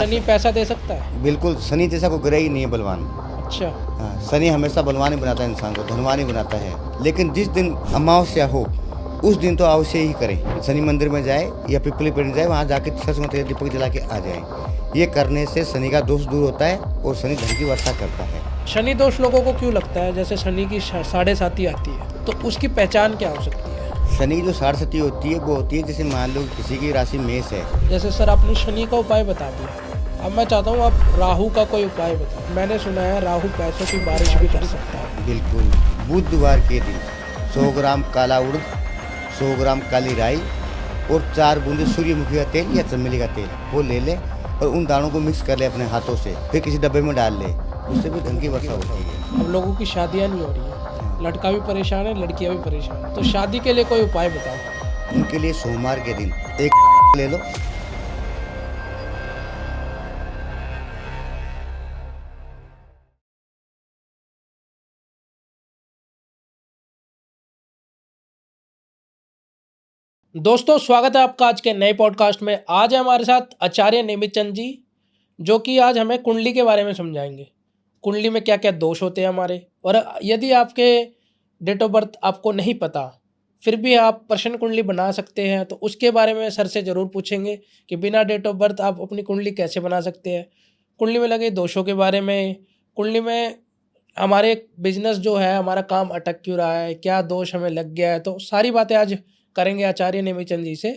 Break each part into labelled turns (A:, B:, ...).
A: हाँ
B: शनि पैसा दे सकता है?
A: बिल्कुल, शनि जैसा कोई ग्रह ही नहीं है बलवान।
B: अच्छा।
A: हाँ, शनि हमेशा बलवान ही बनाता है इंसान को, धनवान ही बनाता है। लेकिन जिस दिन अमावस्या हो उस दिन तो अवश्य ही करें, शनि मंदिर में जाए या पिपली पेड़ जाए, वहाँ जाके सरस्वती माता दीपक जला के आ जाए। ये करने से शनि का दोष दूर होता है और शनि धन की वर्षा करता है।
B: शनि दोष लोगों को क्यों लगता है? जैसे शनि की साढ़े साती आती है तो उसकी पहचान क्या हो सकती है?
A: शनि की जो साढ़े होती है वो होती है जैसे मान लो किसी की राशि मेष है।
B: जैसे सर आपने शनि का उपाय बता दिया, अब मैं चाहता हूँ आप राहु का कोई उपाय बताओ। मैंने सुना है राहु पैसों की बारिश भी कर सकता है।
A: बिल्कुल, बुधवार के दिन 100 ग्राम काला उड़द, 100 ग्राम काली राई और 4 बूंदे सूर्यमुखी का तेल या चमेली का तेल वो ले ले और उन दानों को मिक्स कर ले अपने हाथों से, फिर किसी डब्बे में डाल ले, उससे भी धन की वर्षा होती है।
B: अब लोगों की शादियाँ नहीं हो रही है, लड़का भी परेशान है, लड़कियाँ भी परेशान है, तो शादी के लिए कोई उपाय बताओ।
A: उनके लिए सोमवार के दिन एक ले लो,
B: दोस्तों स्वागत है आपका आज के नए पॉडकास्ट में। आज है हमारे साथ आचार्य नेमित चंद जी, जो कि आज हमें कुंडली के बारे में समझाएंगे। कुंडली में क्या क्या दोष होते हैं हमारे, और यदि आपके डेट ऑफ बर्थ आपको नहीं पता फिर भी आप प्रश्न कुंडली बना सकते हैं, तो उसके बारे में सर से ज़रूर पूछेंगे कि बिना डेट ऑफ बर्थ आप अपनी कुंडली कैसे बना सकते हैं, कुंडली में लगे दोषों के बारे में, कुंडली में हमारे बिजनेस जो है, हमारा काम अटक क्यों रहा है, क्या दोष हमें लग गया है, तो सारी बातें आज करेंगे आचार्य नेमित चंद जी से।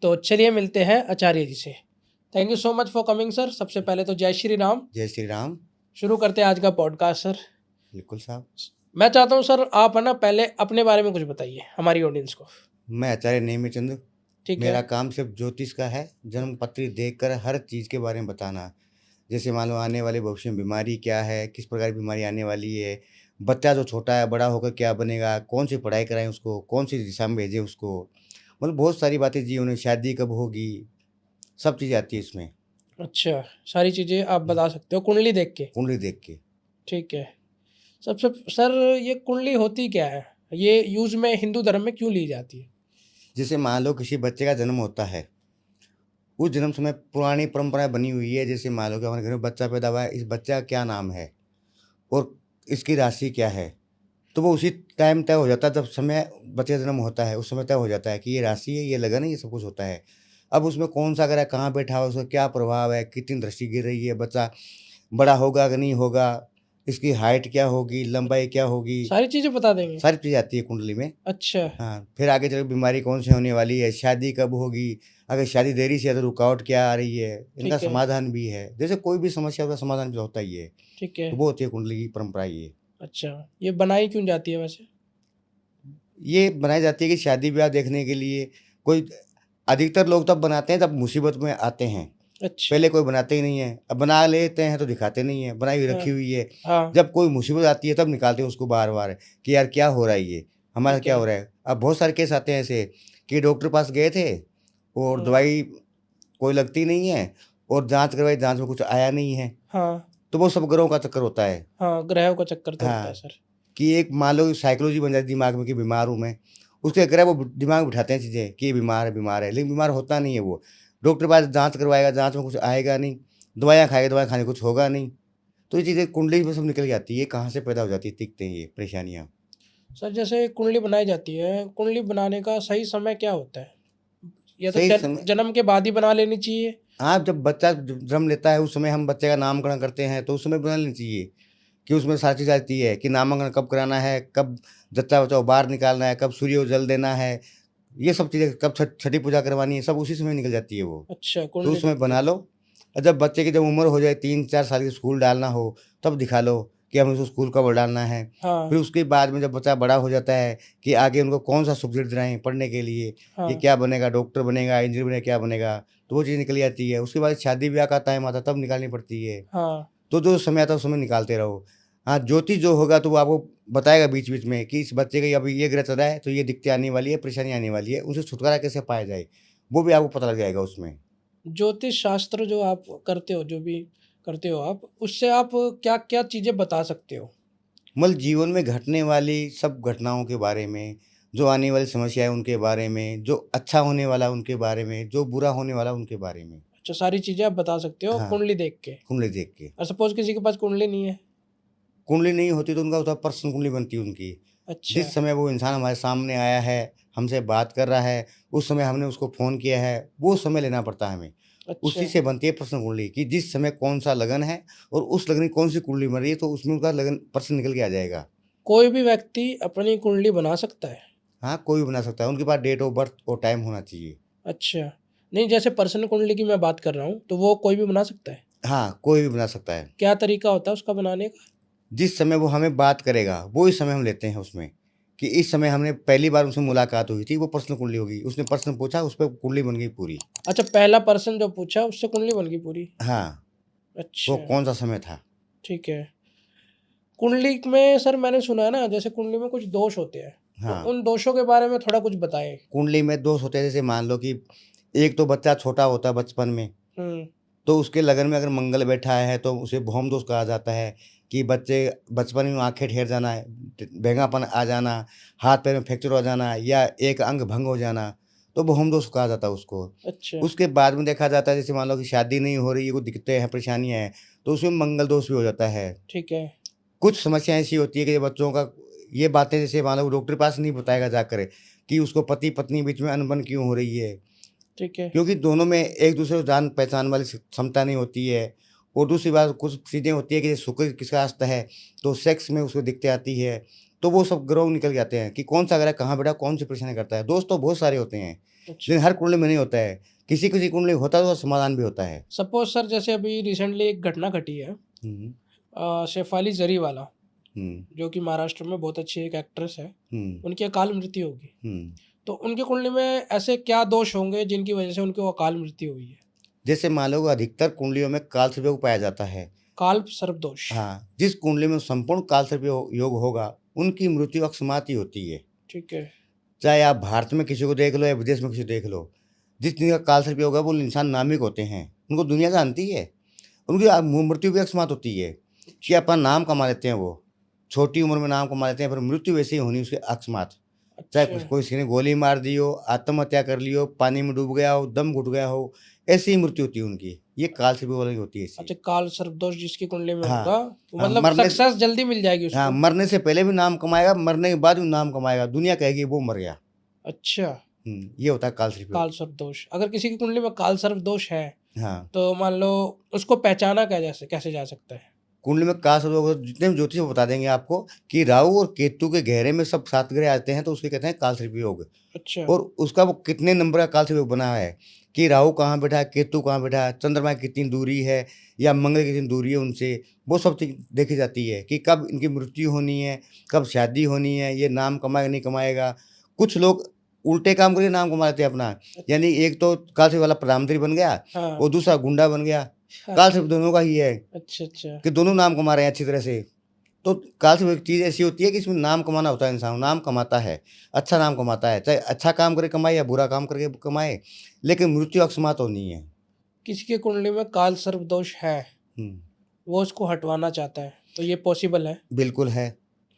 B: तो चलिए मिलते हैं आचार्य जी से। Thank you so much for coming sir. सबसे पहले तो जय श्री राम।
A: जय श्री राम।
B: शुरू करते हैं आज का पॉडकास्ट सर।
A: बिल्कुल साहब।
B: मैं चाहता हूँ सर आप है ना पहले अपने बारे में कुछ बताइए हमारी ऑडियंस को।
A: मैं आचार्य नेमित चंद,
B: ठीक है।
A: मेरा काम सिर्फ ज्योतिष का है, जन्म पत्री देखकर हर चीज़ के बारे में बताना। जैसे मान लो आने वाले भविष्य में बीमारी क्या है, किस प्रकार की बीमारी आने वाली है, बच्चा जो छोटा है बड़ा होकर क्या बनेगा, कौन सी पढ़ाई कराएं उसको, कौन सी दिशा में भेजें उसको, मतलब बहुत सारी बातें जी, उन्हें शादी कब होगी, सब चीज़ें आती है इसमें।
B: अच्छा, सारी चीज़ें आप बता सकते हो कुंडली देख के?
A: कुंडली देख के।
B: ठीक है। सबसे सर ये कुंडली होती क्या है, ये यूज़ में हिंदू धर्म में क्यों ली जाती है?
A: जैसे मान लो किसी बच्चे का जन्म होता है, उस जन्म समय पुरानी परंपराएं बनी हुई है। जैसे मान लो कि हमारे घर में बच्चा पैदा हुआ है, इस बच्चा का क्या नाम है और इसकी राशि क्या है, तो वो उसी टाइम तय हो जाता है। जब समय बच्चे का जन्म होता है उस समय तय हो जाता है कि ये राशि है, ये लगन है, ये सब कुछ होता है। अब उसमें कौन सा ग्रह कहाँ बैठा है, उसका क्या प्रभाव है, कितनी दृष्टि गिर रही है, बच्चा बड़ा होगा कि नहीं होगा, इसकी हाइट क्या होगी, लंबाई क्या होगी,
B: सारी चीज़ें बता देंगे?
A: सारी चीज़ आती है कुंडली में।
B: अच्छा।
A: हाँ, फिर आगे चल बीमारी कौन सी होने वाली है, शादी कब होगी, अगर शादी देरी से है तो रुकावट क्या आ रही है, इनका
B: ठीक है।
A: समाधान भी है। जैसे कोई भी समस्या होता है समाधान भी होता ही है।
B: ठीक है।
A: तो वो होती है कुंडली की परंपरा ये।
B: अच्छा, ये बनाई क्यों जाती है वैसे?
A: ये बनाई जाती है कि शादी ब्याह देखने के लिए। कोई अधिकतर लोग तब बनाते हैं जब मुसीबत में आते हैं,
B: अच्छा।
A: पहले कोई बनाते ही नहीं है। अब बना लेते हैं तो दिखाते नहीं है, बनाई हुई
B: हाँ।
A: रखी हुई है।
B: हाँ।
A: जब कोई मुसीबत आती है तब निकालते हैं उसको बार बार कि यार क्या हो रहा है, ये हमारा
B: ठीक
A: क्या
B: है।
A: हो रहा है। अब बहुत सारे केस आते हैं ऐसे कि डॉक्टर पास गए थे और दवाई कोई लगती नहीं है और जांच करवाई, जांच में कुछ आया नहीं है।
B: हाँ।
A: तो वो सब ग्रहों का चक्कर होता है।
B: हाँ, ग्रहों का चक्कर तो होता है
A: हाँ,
B: सर।
A: कि एक मान लो साइकोलॉजी बन जाती है दिमाग में कि बीमार हूँ मैं, उसके ग्रह वो दिमाग में बिठाते हैं चीज़ें कि ये बीमार है, लेकिन बीमार होता नहीं है वो। डॉक्टर पास जांच करवाएगा, जांच में कुछ आएगा नहीं, दवाइयाँ खाएगा, दवाई खाने कुछ होगा नहीं। तो ये चीज़ें कुंडली में सब निकल जाती है, कहाँ से पैदा हो जाती है, दिखते हैं ये परेशानियाँ।
B: सर जैसे कुंडली बनाई जाती है, कुंडली बनाने का सही समय क्या होता है? या तो
A: सही समय,
B: जन्म के बाद ही बना लेनी चाहिए?
A: हाँ, जब बच्चा जन्म लेता है उस समय हम बच्चे का नामकरण करते हैं तो उस समय बना लेनी चाहिए कि उसमें सारी चीज़ आती है कि नामांकन कब कराना है, कब जच्चा बच्चा को बाहर निकालना है, कब सूर्य को जल देना है, ये सब चीज़ें कब छठी पूजा करवानी है, सब उसी समय निकल जाती है वो।
B: अच्छा,
A: तो
B: कुंडली
A: उस समय
B: देखते
A: बना
B: हैं।
A: लो। और जब बच्चे की जब उम्र हो जाए 3-4 साल की, स्कूल डालना हो, तब दिखा लो कि हमें उसको स्कूल कब डालना है।
B: हाँ।
A: फिर उसके बाद में जब बच्चा बड़ा हो जाता है कि आगे उनको कौन सा सब्जेक्ट दिलाएँ पढ़ने के लिए, कि
B: हाँ।
A: क्या बनेगा, डॉक्टर बनेगा, इंजीनियर बनेगा, क्या बनेगा, तो वो चीज़ निकल जाती है। उसके बाद शादी ब्याह का टाइम आता है तब निकालनी पड़ती है।
B: हाँ।
A: तो जो समय आता है उस समय निकालते रहो। हाँ, ज्योतिष जो होगा तो वो आपको बताएगा बीच-बीच में कि इस बच्चे का अभी ये ग्रह चल रहा है, तो ये दिक्कतें आने वाली है, परेशानी आने वाली है, उनसे छुटकारा कैसे पाया जाए, वो भी आपको पता लग जाएगा उसमें।
B: ज्योतिष शास्त्र जो आप करते हो, जो भी करते हो आप, उससे आप क्या क्या चीज़ें बता सकते हो?
A: मतलब जीवन में घटने वाली सब घटनाओं के बारे में, जो आने वाली समस्या है उनके बारे में, जो अच्छा होने वाला है उनके बारे में, जो बुरा होने वाला है उनके बारे में।
B: अच्छा, सारी चीजें आप बता सकते हो
A: हाँ।
B: कुंडली देख के।
A: कुंडली देख के।
B: और सपोज किसी के पास कुंडली नहीं है।
A: कुंडली नहीं होती तो उनका होता पर्सनल कुंडली बनती है उनकी।
B: अच्छा।
A: जिस समय वो इंसान हमारे सामने आया है, हमसे बात कर रहा है, उस समय हमने उसको फ़ोन किया है, वो समय लेना पड़ता है हमें।
B: अच्छा।
A: उसी से बनती है पर्सनल कुंडली कि जिस समय कौन-सा लगन है और उस लगन की कौन-सी कुंडली बन रही है, तो उसमें उनका लगन पर्सन निकल के आ जाएगा।
B: कोई भी व्यक्ति अपनी कुंडली बना सकता है।
A: हाँ, कोई भी बना सकता है, उनके पास डेट ऑफ बर्थ और टाइम होना चाहिए।
B: अच्छा, नहीं जैसे पर्सनल कुंडली की मैं बात कर रहा हूँ तो वो कोई भी बना सकता है।
A: हाँ, कोई भी बना सकता है।
B: क्या तरीका होता है उसका बनाने का?
A: जिस समय वो हमें बात करेगा, वो ही समय हम लेते हैं उसमें, कि इस समय हमने पहली बार उनसे मुलाकात हुई थी, वो पर्सनल कुंडली होगी। उसने प्रश्न पूछा, उस पे कुंडली बन गई पूरी।
B: अच्छा, पहला पर्सन जो पूछा उससे कुंडली बन गई पूरी।
A: हाँ, वो
B: अच्छा,
A: कौन-सा समय था।
B: ठीक है। कुंडली में सर मैंने सुना है ना, जैसे कुंडली में कुछ दोष होते हैं, तो
A: हाँ,
B: उन दोषों के बारे में थोड़ा कुछ बताएं।
A: कुंडली में दोष होते हैं, जैसे मान लो कि एक तो बच्चा छोटा होता है बचपन में,
B: हम्म।
A: तो उसके लगन में अगर मंगल बैठा है, तो उसे भौम दोष कहा जाता है कि बच्चे बचपन में आँखें ठेर जाना, भेंगापन आ जाना, हाथ-पैर में फ्रैक्चर हो जाना या एक अंग भंग हो जाना, तो भौम दोष कहा जाता है उसको।
B: अच्छा।
A: उसके बाद में देखा जाता है, जैसे मान लो कि शादी नहीं हो रही है, कोई दिक्कतें हैं, परेशानियाँ हैं, तो उसमें मंगल दोष भी हो जाता है।
B: ठीक है।
A: कुछ समस्या ऐसी होती है कि बच्चों का ये बातें, जैसे मान लो डॉक्टर के पास नहीं बताएगा जाकर कि उसको पति-पत्नी बीच में अनबन क्यों हो रही है।
B: ठीक है।
A: क्योंकि दोनों में एक-दूसरे को जान-पहचान वाली क्षमता नहीं होती है। और दूसरी बात, कुछ चीज़ें होती है कि शुक्र किसका अस्त है, तो सेक्स में उसको दिक्कतें आती है। तो वो सब ग्रह निकल के आते हैं कि कौन-सा ग्रह कहाँ बैठा, कौन-सी परेशानी करता है। दोस्त तो बहुत सारे होते हैं,
B: अच्छा।
A: लेकिन हर कुंडली में नहीं होता है। किसी-किसी कुंडली में होता है तो समाधान भी होता है।
B: सपोज सर जैसे अभी रिसेंटली एक घटना घटी है,
A: हुँ,
B: शेफाली जरीवाला,
A: हुँ,
B: जो कि महाराष्ट्र में बहुत अच्छी एक एक्ट्रेस है,
A: हुँ,
B: उनकी अकाल मृत्यु होगी।
A: हुँ।
B: तो उनकी कुंडली में ऐसे क्या दोष होंगे जिनकी वजह से उनको अकाल मृत्यु हुई है?
A: जैसे मान लो अधिकतर कुंडलियों में कालसर्प योग पाया जाता है।
B: काल सर्प दोष।
A: हाँ, जिस कुंडली में संपूर्ण कालसर्प योग होगा, उनकी मृत्यु अकस्मात ही होती है।
B: ठीक है।
A: चाहे आप भारत में किसी को देख लो या विदेश में किसी को देख लो, जिस जिनका कालसर्प योग है वो इंसान नामिक होते हैं, उनको दुनिया जानती है। उनकी मृत्यु भी अकस्मात होती है कि अपना नाम कमा लेते हैं वो, छोटी उम्र में नाम कमा लेते हैं, फिर मृत्यु वैसे ही होनी उसकी अकस्मात। चाहे
B: अच्छा।
A: कोई किसी ने गोली मार दी हो, आत्महत्या कर ली हो, पानी में डूब गया हो, दम घुट गया हो, ऐसी ही मृत्यु होती है उनकी। ये कालसर्प योग वाली होती है ऐसी।
B: अच्छा, काल सर्प दोष जिसकी कुंडली में
A: हाँ,
B: होगा तो
A: हाँ,
B: मतलब सक्सेस जल्दी मिल जाएगी
A: हाँ,
B: उसको।
A: मरने से पहले भी नाम कमाएगा, मरने के बाद भी नाम कमाएगा, दुनिया कहेगी वो मर गया।
B: अच्छा।
A: ये होता है कालसर्प योग।
B: काल सर्प दोष, अगर किसी की कुंडली में काल सर्प दोष है
A: हाँ,
B: तो मान लो उसको पहचाना कैसे जा सकता है?
A: कुंडली में कालसर्प योग जितने भी ज्योतिष वो बता देंगे आपको कि राहु और केतु के घेरे में सब 7 ग्रह आते हैं, तो उसके कहते हैं कालसर्प योग।
B: अच्छा।
A: और उसका वो कितने नंबर का कालसर्प योग बना है कि राहु कहाँ बैठा है, केतु कहाँ बैठा है, चंद्रमा की कितनी दूरी है या मंगल की कितनी दूरी है उनसे, वो सब चीज़ देखी जाती है कि कब इनकी मृत्यु होनी है, कब शादी होनी है, ये नाम कमाएगा नहीं कमाएगा। कुछ लोग उल्टे काम करके नाम कमा लेते हैं अपना, यानी एक तो कालसर्प वाला प्रधानमंत्री बन गया
B: हाँ।
A: और दूसरा गुंडा बन गया।
B: हाँ।
A: कालसर्प दोनों का ही है
B: अच्छा। अच्छा।
A: कि दोनों नाम कमा रहे हैं अच्छी तरह से। तो कालसर्प एक चीज़ ऐसी होती है कि इसमें नाम कमाना होता है, इंसान नाम कमाता है, अच्छा नाम कमाता है, चाहे अच्छा काम करके कमाए या बुरा काम करके कमाए, लेकिन मृत्यु अकस्मात होनी है।
B: किसी की कुंडली में काल सर्प दोष है,
A: हुँ,
B: वो उसको हटवाना चाहता है, तो ये पॉसिबल है?
A: बिल्कुल है।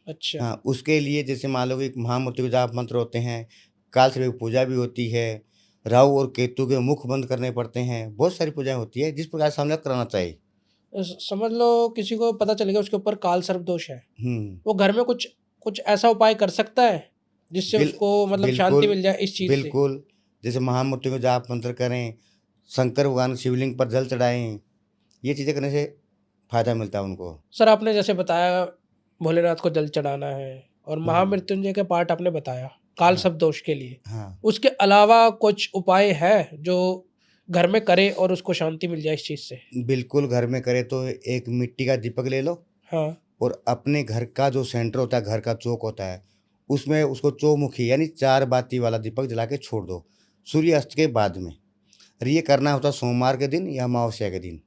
B: अच्छा।
A: हाँ, उसके लिए जैसे मान लो कि महामृत्यु जाप मंत्र होते हैं, कालसर्प की पूजा भी होती है, राहु और केतु के मुख बंद करने पड़ते हैं, बहुत सारी पूजाएँ होती है, जिस प्रकार से हम लोग कराना चाहिए।
B: समझ लो किसी को पता चल गया उसके ऊपर काल सर्प दोष है,
A: हुँ,
B: वो घर में कुछ कुछ ऐसा उपाय कर सकता है जिससे
A: बिल
B: उसको मतलब शांति
A: बिल्कुल,
B: मिल जाए इस चीज़ से?
A: बिल्कुल। जैसे महामृत्यु के जाप मंत्र करें, शंकर भगवान शिवलिंग पर जल चढ़ाएँ, ये चीज़ें करने से फ़ायदा मिलता है उनको।
B: सर आपने जैसे बताया भोलेनाथ को जल चढ़ाना है और
A: हुँ,
B: महामृत्युंजय के पाठ आपने बताया काल
A: हाँ,
B: सर्प दोष के लिए,
A: हाँ।
B: उसके अलावा कुछ उपाय है जो घर में करे और उसको शांति मिल जाए इस चीज़ से?
A: बिल्कुल, घर में करें तो एक मिट्टी का दीपक ले लो
B: हाँ।
A: और अपने घर का जो सेंटर होता है, घर का चौक होता है, उसमें उसको चौमुखी यानी 4 बाती वाला दीपक जला के छोड़ दो, सूर्यास्त के बाद में। और ये करना होता है सोमवार के दिन या अमावस्या के दिन।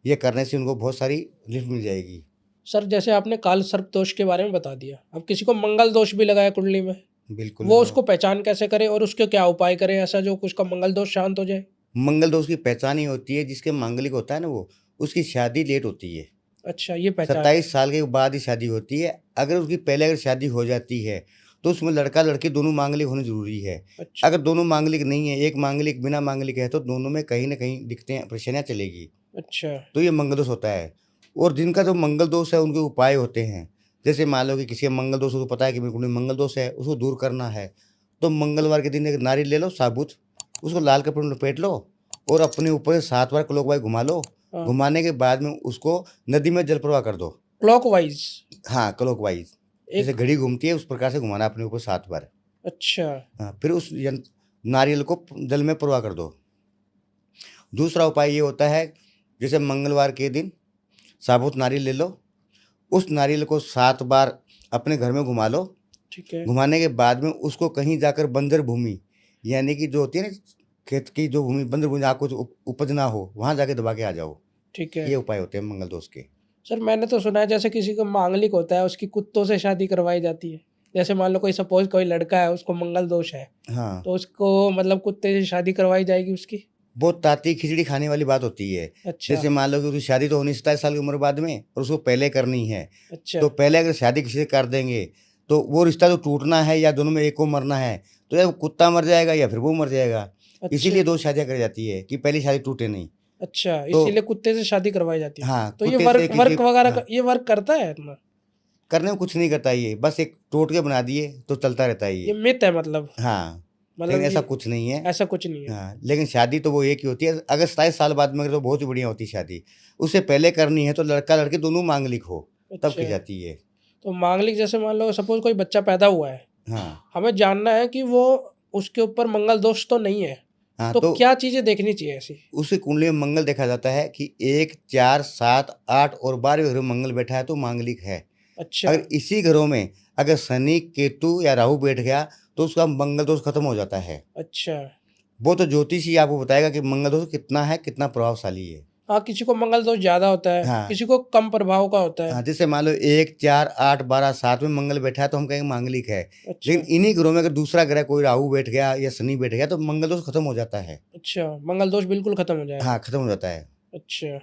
A: ये करने से उनको बहुत सारी लिफ्ट मिल जाएगी।
B: सर जैसे आपने काल सर्प दोष के बारे में बता दिया, अब किसी को मंगल दोष भी लगाया कुंडली में,
A: बिल्कुल
B: वो
A: लगाओ।
B: उसको पहचान कैसे करे और उसके क्या उपाय करे ऐसा जो उसका मंगल दोष शांत हो जाए?
A: मंगल दोष की पहचान ही होती है, जिसके मांगलिक होता है ना वो, उसकी शादी लेट होती है।
B: अच्छा, ये पहचान है।
A: 27 साल के बाद ही शादी होती है। अगर उसकी पहले अगर शादी हो जाती है, तो उसमें लड़का लड़की दोनों मांगलिक होने जरूरी है।
B: अच्छा
A: अगर दोनों मांगलिक नहीं है, एक मांगलिक बिना मांगलिक है, तो दोनों में कहीं ना कहीं दिखते हैं परेशानियां चलेगी।
B: अच्छा
A: तो ये मंगल दोष होता है। और जिनका जो मंगल दोष है उनके उपाय होते हैं। जैसे मान लो कि किसी का मंगल दोष, उसको पता है कि मेरे को मंगल दोष है, उसको दूर करना है, तो मंगलवार के दिन एक नारियल ले लो साबुत, उसको लाल कपड़े में लपेट लो और अपने ऊपर से 7 बार क्लॉकवाइज घुमा लो।
B: हाँ
A: घुमाने के बाद में उसको नदी में जल प्रवाह कर दो।
B: क्लॉकवाइज
A: हाँ, क्लॉकवाइज, जैसे
B: एक
A: घड़ी घूमती है उस प्रकार से घुमाना अपने ऊपर 7 बार।
B: अच्छा
A: हाँ, फिर उस नारियल को जल में प्रवाह कर दो। दूसरा उपाय ये होता है, जैसे मंगलवार के दिन साबुत नारियल ले लो, उस नारियल को 7 बार अपने घर में घुमा लो।
B: ठीक है
A: घुमाने के बाद में उसको कहीं जाकर बंजर भूमि, यानी कि जो होती है ना खेत की जो भूमि, बंजर भूमि जहाँ कुछ उपज ना हो, वहाँ जाके दबा के आ जाओ।
B: ठीक
A: ये
B: है।
A: उपाय होते हैं मंगल दोष के।
B: सर मैंने तो सुना है जैसे किसी को मांगलिक होता है उसकी कुत्तों से शादी करवाई जाती है। जैसे मान लो कोई सपोज कोई लड़का है उसको मंगल दोष है
A: हाँ,
B: तो उसको मतलब कुत्ते से शादी करवाई जाएगी उसकी।
A: बहुत ताती खिचड़ी खाने वाली बात होती है।
B: अच्छा
A: जैसे मान लो कि उसकी शादी तो होनी 27 साल की उम्र बाद में, और उसको पहले करनी है,
B: अच्छा
A: तो पहले अगर शादी किसी से कर देंगे तो वो रिश्ता तो टूटना है, या दोनों में एक को मरना है, तो या कुत्ता मर जाएगा या फिर वो मर जाएगा।
B: अच्छा
A: इसीलिए 2 शादियां करी जाती है कि पहली शादी टूटे नहीं।
B: अच्छा
A: तो
B: इसीलिए कुत्ते से शादी करवाई जाती है।
A: हाँ,
B: तो ये
A: कुत्ते
B: वर्क
A: से
B: वर्क
A: क्योंकि
B: वगैरह
A: हाँ,
B: ये वर्क करता है ना?
A: करने में कुछ नहीं करता ये, बस एक टोटके बना दिए तो चलता रहता है
B: ये
A: ये।
B: मिथ है मतलब
A: हाँ,
B: मतलब
A: लेकिन ऐसा
B: ये
A: कुछ नहीं है।
B: ऐसा कुछ नहीं है।
A: हाँ, लेकिन शादी तो वो एक ही होती है। अगर 27 साल बाद में अगर, तो बहुत ही बढ़िया होती है शादी। उससे पहले करनी है तो लड़का लड़की दोनों मांगलिक हो, तब की
B: अच्छा
A: जाती है।
B: तो मांगलिक जैसे मान लो सपोज कोई बच्चा पैदा हुआ है,
A: हाँ
B: हमें जानना है कि वो उसके ऊपर मंगल दोष तो नहीं है,
A: हाँ,
B: तो
A: तो
B: क्या चीजें देखनी चाहिए ऐसी?
A: उसी कुंडली में मंगल देखा जाता है कि 1, 4, 7, 8 और 12वें घर में मंगल बैठा है तो मांगलिक है।
B: अच्छा
A: अगर इसी घरों में अगर शनि, केतु या राहु बैठ गया तो उसका मंगल दोष खत्म हो जाता है।
B: अच्छा
A: वो तो ज्योतिष ही आपको बताएगा कि मंगल दोष कितना है, कितना प्रभावशाली है।
B: हाँ किसी को मंगल दोष ज्यादा होता है,
A: हाँ
B: किसी को कम प्रभाव का होता है।
A: हाँ, जैसे मान लो 1, 4, 8, 12, 7 में मंगल बैठा है तो हम कहेंगे मांगलिक है।
B: अच्छा
A: लेकिन इन्हीं ग्रहों में अगर दूसरा ग्रह कोई राहु बैठ गया या शनि बैठ गया तो मंगल दोष खत्म हो जाता है।
B: अच्छा मंगल दोष बिल्कुल खत्म हो जाएगा।
A: हाँ, खत्म हो जाता है।
B: अच्छा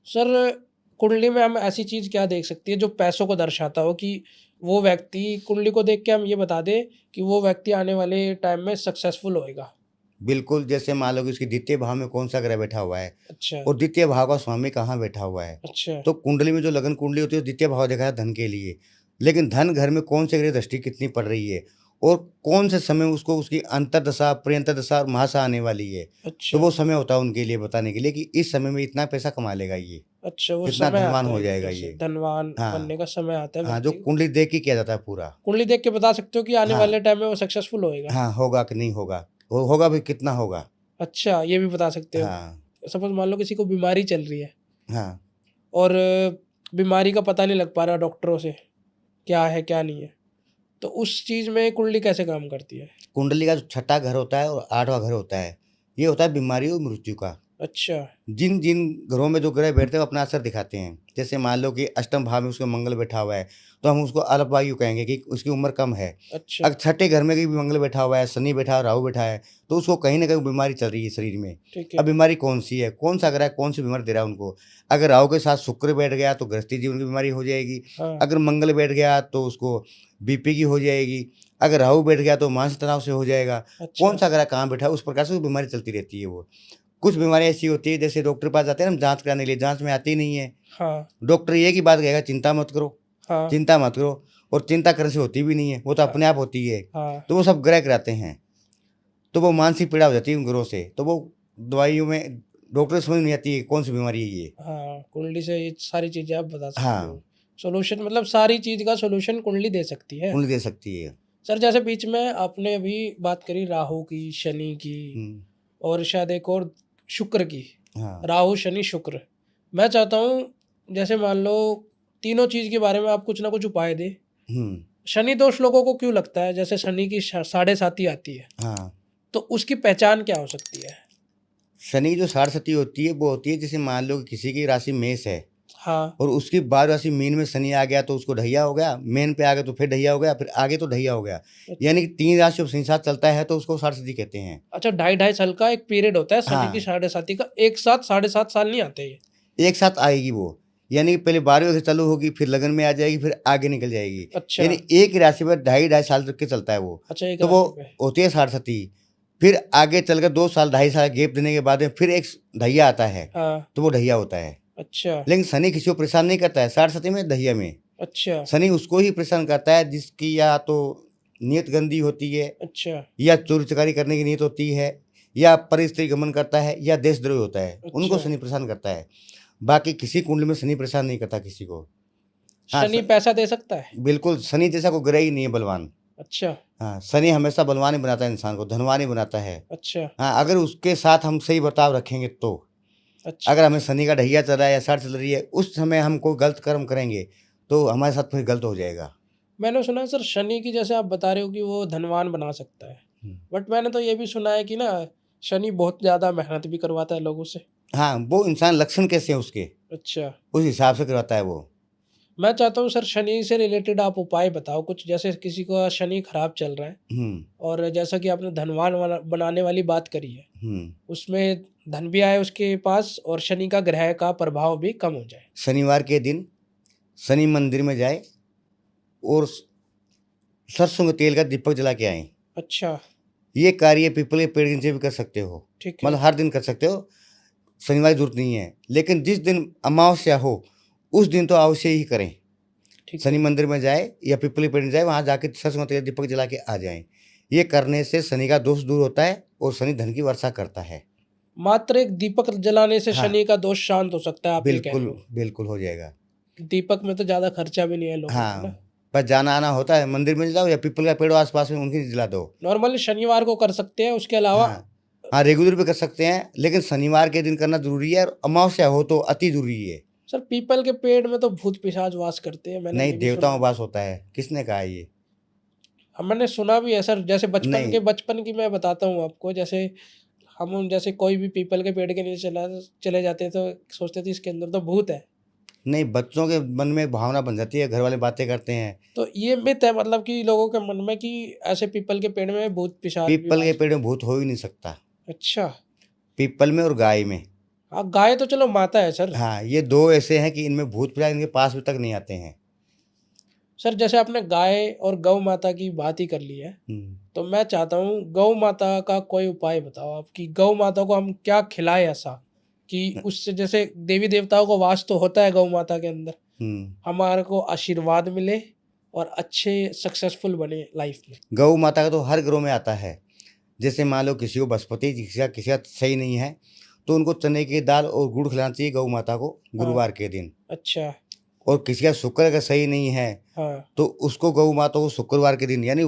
B: सर कुंडली में हम ऐसी चीज क्या देख सकती है जो पैसों को दर्शाता हो कि वो व्यक्ति कुंडली को देख के हम ये बता दे कि वो व्यक्ति आने वाले टाइम में सक्सेसफुल होएगा?
A: बिल्कुल, जैसे मान लो कि उसकी द्वितीय भाव में कौन सा ग्रह बैठा हुआ है
B: अच्छा
A: और द्वितीय भाव का स्वामी कहाँ बैठा हुआ है।
B: अच्छा
A: तो कुंडली में जो लगन कुंडली होती है वो द्वितीय भाव देखा है धन के लिए। लेकिन धन घर में कौन से ग्रह दृष्टि कितनी पड़ रही है और कौन से समय उसको उसकी अंतर्दशा, प्रियंतर्दशा और महादशा आने वाली है, तो
B: अच्छा
A: वो समय होता है उनके लिए बताने के लिए कि इस समय में इतना पैसा कमा लेगा ये,
B: अच्छा वो
A: कितना
B: समय
A: धनवान
B: आता
A: हो
B: है
A: जाएगा
B: जैसे
A: ये।
B: धनवान
A: हाँ
B: बनने का समय आता है
A: हाँ, जो
B: व्यक्ति को।
A: कुंडली देख के किया जाता है पूरा।
B: कुंडली देख के बता सकते हो कि आने
A: हाँ
B: वाले टाइम में वो सक्सेसफुल होएगा?
A: हाँ, होगा कि नहीं होगा, होगा भी कितना होगा।
B: अच्छा ये भी बता सकते हो।
A: हाँ
B: सपोज मान लो किसी को बीमारी चल रही है
A: हाँ,
B: और बीमारी का पता नहीं लग पा रहा डॉक्टरों से क्या है क्या नहीं है, तो उस चीज़ में कुंडली कैसे काम करती है?
A: कुंडली का जो 6ठा घर होता है और 8वां घर होता है, ये होता है बीमारी और मृत्यु का।
B: अच्छा
A: जिन जिन घरों में जो ग्रह बैठते हैं वो अपना असर दिखाते हैं। जैसे मान लो कि अष्टम भाव में उसका मंगल बैठा हुआ है तो हम उसको अल्पायु कहेंगे कि उसकी उम्र कम है।
B: अच्छा
A: अगर 6ठे घर में भी मंगल बैठा हुआ है, शनि बैठा है, राहु बैठा है, तो उसको कहीं ना कहीं बीमारी चल रही है शरीर में।
B: ठीक
A: अब
B: है
A: बीमारी कौन सी है, कौन सा ग्रह कौन सी बीमारी दे रहा है उनको। अगर राहु के साथ शुक्र बैठ गया तो गृहस्थी जीवन की बीमारी हो जाएगी।
B: हाँ
A: अगर मंगल बैठ गया तो उसको बीपी की हो जाएगी। अगर राहु बैठ गया तो मानसिक तनाव से हो जाएगा।
B: अच्छा
A: कौन सा ग्रह कहाँ बैठा है उस प्रकार से बीमारी चलती रहती है। वो कुछ बीमारी ऐसी होती है जैसे डॉक्टर के पास जाते हैं ना जांच कराने के लिए, जांच में आती नहीं है।
B: हाँ
A: डॉक्टर एक ही बात कहेगा, चिंता मत करो,
B: हाँ
A: चिंता मत करो, और चिंता करने से होती भी नहीं है, वो तो अपने आप होती है।
B: हाँ
A: तो वो सब ग्रह कराते हैं, तो वो मानसिक पीड़ा हो जाती है उन ग्रहों से, तो वो दवाइयों में डॉक्टर समझ नहीं आती है कौन सी बीमारी है ये।
B: हाँ कुंडली से ये सारी चीज़ें आप बता सकते
A: हाँ,
B: हो। सोल्यूशन मतलब सारी चीज़ का सोल्यूशन कुंडली दे सकती है।
A: कुंडली दे सकती है।
B: सर जैसे बीच में आपने अभी बात करी राहु की, शनि की
A: हम्म,
B: और शायद एक और शुक्र की,
A: हाँ
B: राहु शनि शुक्र। मैं चाहता हूँ जैसे मान लो तीनों चीज़ के बारे में आप कुछ ना कुछ उपाय दे।
A: हम्म,
B: शनि दोष लोगों को क्यों लगता है? जैसे शनि की 7.5 आती है
A: हाँ,
B: तो उसकी पहचान क्या हो सकती है?
A: शनि की जो 6.5 होती है वो होती है जैसे मान लो कि किसी की राशि मेष है
B: हाँ
A: और उसकी 12 राशि मीन में शनि आ गया तो उसको ढैया हो गया, मेन पे आ गया तो फिर ढैया हो गया, फिर आगे तो ढैया हो गया। यानी कि 3 राशि जब शनि साथ चलता है तो उसको 6.5 कहते हैं।
B: अच्छा 2.5 साल का एक पीरियड होता है शनि
A: हाँ,
B: की 7.5 का, एक साथ 7.5 साल नहीं आते ये?
A: एक साथ आएगी वो। यानी पहले 12वीं से चालू होगी, फिर लगन में आ जाएगी, फिर आगे निकल जाएगी।
B: अच्छा
A: यानी एक ही राशि पर 2.5 साल तक के चलता है वो।
B: अच्छा, एक
A: तो वो
B: राशि पे।
A: होती है साढ़े फिर आगे चलकर 2 साल 2.5 साल गैप देने के बाद में फिर एक ढैया आता है,
B: हाँ
A: तो वो ढैया होता है।
B: अच्छा
A: लेकिन शनि किसी को परेशान नहीं करता है साढ़े में, ढैया में।
B: अच्छा
A: शनि उसको ही परेशान करता है जिसकी या तो नीयत गंदी होती है,
B: अच्छा
A: या चोरी चकारी करने की नीयत होती है, या परिस्त्री गमन करता है, या देशद्रोही होता है, उनको
B: अच्छा।
A: शनि परेशान करता है। बाकी किसी कुंडली में शनि परेशान नहीं करता किसी को। हाँ,
B: शनि पैसा दे सकता है?
A: बिल्कुल शनि जैसा कोई ग्रह ही नहीं है बलवान।
B: अच्छा
A: हाँ, शनि हमेशा बलवान ही बनाता है, इंसान को धनवान ही बनाता है।
B: अच्छा
A: हाँ, अगर उसके साथ हम सही बर्ताव रखेंगे तो।
B: अच्छा
A: अगर हमें शनि का ढैया चल रहा है या साठ चल रही है, उस समय हम कोई गलत कर्म करेंगे तो हमारे साथ फिर गलत हो जाएगा।
B: मैंने सुना है सर, शनि की जैसे आप बता रहे हो कि वो धनवान बना सकता है,
A: हम्म।
B: बट मैंने तो ये भी सुना है कि ना शनि बहुत ज़्यादा मेहनत भी करवाता है लोगों से।
A: हाँ, वो इंसान लक्षण कैसे हैं उसके,
B: अच्छा,
A: उस हिसाब से करवाता है वो।
B: मैं चाहता हूँ सर शनि से रिलेटेड आप उपाय बताओ कुछ, जैसे किसी का शनि खराब चल रहा है
A: हम्म
B: और जैसा कि आपने धनवान बनाने वाली बात करी है,
A: हम्म
B: उसमें धन भी आए उसके पास और शनि का ग्रह का प्रभाव भी कम हो जाए।
A: शनिवार के दिन शनि मंदिर में जाए और सरसों के तेल का दीपक जला के आए।
B: अच्छा
A: ये कार्य पीपल के पेड़ के नीचे भी कर सकते हो,
B: ठीक है।
A: मतलब हर दिन कर सकते हो, शनिवार की जरूरत नहीं है। लेकिन जिस दिन अमावस्या हो उस दिन तो अवश्य ही करें।
B: ठीक
A: शनि
B: है।
A: मंदिर में जाए या पीपल के पेड़ में जाए, वहाँ जाके सरसों का तेल दीपक जला के आ जाएं। ये करने से शनि का दोष दूर होता है और शनि धन की वर्षा करता है।
B: मात्र एक दीपक जलाने से
A: हाँ,
B: शनि का दोष शांत हो सकता है, आप ये कह रहे
A: बिल्कुल
B: हो?
A: बिल्कुल हो जाएगा।
B: दीपक में तो ज़्यादा खर्चा भी नहीं है लोगों को
A: हाँ,
B: ना।
A: पर जाना आना होता है, मंदिर में जाओ या पीपल का पेड़ आसपास में उनकी जला दो।
B: नॉर्मली शनिवार को कर सकते हैं, उसके अलावा
A: हाँ हाँ, रेगुलर भी कर सकते हैं, लेकिन शनिवार के दिन करना जरूरी है, और अमावस्या हो तो अति जरूरी है।
B: सर पीपल के पेड़ में तो भूत पिशाच वास करते हैं, मैंने
A: नहीं,
B: ये भी
A: देवताओं
B: सुना।
A: का वास होता है, किसने कहा है ये?
B: मैंने सुना भी है सर, जैसे
A: नहीं
B: बचपन की मैं बताता हूँ आपको, जैसे हम जैसे कोई भी पीपल के पेड़ के नीचे चले जाते तो सोचते थे इसके अंदर तो भूत है।
A: नहीं, बच्चों के मन में एक भावना बन जाती है, घर वाले बातें करते हैं।
B: तो ये मिथ है मतलब कि लोगों के मन में कि ऐसे पीपल के पेड़ में भूत पिशाच भी
A: पीपल के
B: वास।
A: पेड़ में भूत हो ही नहीं सकता,
B: अच्छा।
A: पीपल में और गाय में।
B: हाँ, गाय तो चलो माता है सर।
A: हाँ, ये दो ऐसे हैं कि इनमें भूत पिशाच इनके पास भी तक नहीं आते हैं।
B: सर जैसे आपने गाय और गौ माता की बात ही कर ली है, तो मैं चाहता हूँ गौ माता का कोई उपाय बताओ आप कि गौ माता को हम क्या खिलाएं ऐसा कि उससे, जैसे देवी देवताओं को वास तो होता है गौ माता के अंदर, हमारे को आशीर्वाद मिले और अच्छे सक्सेसफुल बने लाइफ में।
A: गौ माता का तो हर घरों में आता है। जैसे मान लो किसी को बृहस्पति, किसी का सही नहीं है, तो उनको चने की दाल और गुड़ खिलाना चाहिए गौ माता को गुरुवार के दिन।
B: अच्छा।
A: और किसी का शुक्र अगर सही नहीं है
B: हाँ
A: तो उसको गौ माता को शुक्रवार के दिन, यानी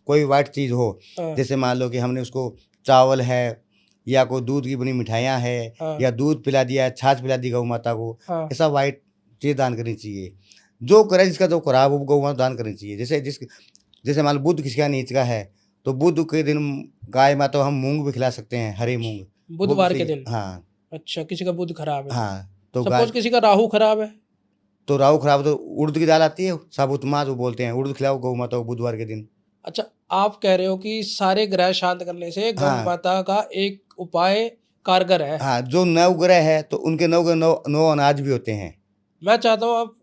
A: कोई वाइट चीज़ हो,
B: हाँ
A: जैसे मान लो कि हमने उसको चावल है या कोई दूध की बनी मिठाइयाँ है,
B: हाँ
A: या दूध पिला दिया, छाछ पिला दी गौ माता को,
B: हाँ
A: ऐसा वाइट चीज़ दान करनी चाहिए। जो करे जिसका जो खराब हो गौ माता दान करनी चाहिए। जैसे मान लो बुध किसी का नीच का है, तो बुध के दिन गाय माता को हम मूंग भी खिला सकते हैं, हरे मूंग।
B: बुधवार के दिन?
A: हाँ
B: अच्छा, किसी का बुध खराब है?
A: हाँ, तो
B: सपोज किसी का राहु खराब है?
A: तो राहु खराब तो उड़द की दाल आती है, साबुत माँ जो बोलते हैं, उड़द खिलाओ गौ माता को बुधवार के दिन।
B: अच्छा, आप कह रहे हो कि सारे ग्रह शांत करने से गौ
A: हाँ
B: माता का एक उपाय कारगर है।
A: हाँ, जो नवग्रह है तो उनके नौ अनाज भी होते हैं।
B: मैं चाहता हूँ आप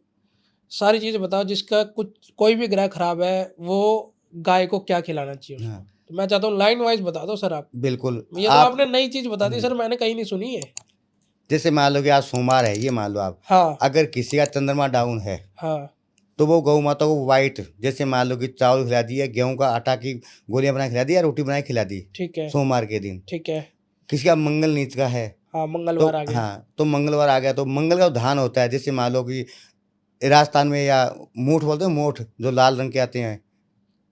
B: सारी चीज़ें बताओ, जिसका कोई भी ग्रह खराब है वो गाय को क्या खिलाना चाहिए।
A: हाँ,
B: तो मैं चाहता हूँ लाइन वाइज बता दो सर आप।
A: बिल्कुल।
B: ये तो आपने नई चीज़ बता दी सर, मैंने कहीं नहीं सुनी है।
A: जैसे मान लो कि आज सोमवार है, ये मान लो आप,
B: हाँ
A: अगर किसी का चंद्रमा डाउन है
B: हाँ
A: तो वो गौ माता को वाइट, जैसे मान लो कि चावल खिला दिया, गेहूं का आटा की गोलियां बना खिला दी, या रोटी बना खिला दी
B: ठीक है
A: सोमवार के दिन।
B: ठीक है।
A: किसी का मंगल नीच का है,
B: हाँ,
A: तो
B: मंगलवार आ गया।
A: हाँ, तो मंगलवार आ गया तो मंगल का धान होता है। जैसे मान लो कि राजस्थान में या मोठ बोलते हैं, मोठ जो लाल रंग के आते हैं,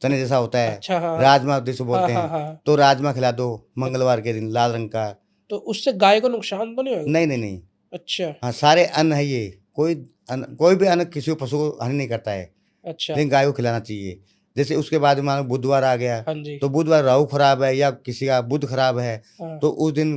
A: चने जैसा होता है।
B: अच्छा हाँ
A: राजमा जिसे बोलते
B: हाँ
A: हैं,
B: हाँ।
A: तो राजमा खिला दो मंगलवार के दिन, लाल रंग का।
B: तो उससे गाय को नुकसान तो नहीं होगा?
A: नहीं नहीं नहीं,
B: अच्छा
A: हाँ, सारे अन्न है ये, कोई भी अन्न किसी को पशु को हानि नहीं करता है,
B: अच्छा।
A: लेकिन गाय को खिलाना चाहिए। जैसे उसके बाद मान लो बुधवार आ गया,
B: हाँ जी
A: तो बुधवार राहु खराब है या किसी का बुध खराब है,
B: हाँ।
A: तो उस दिन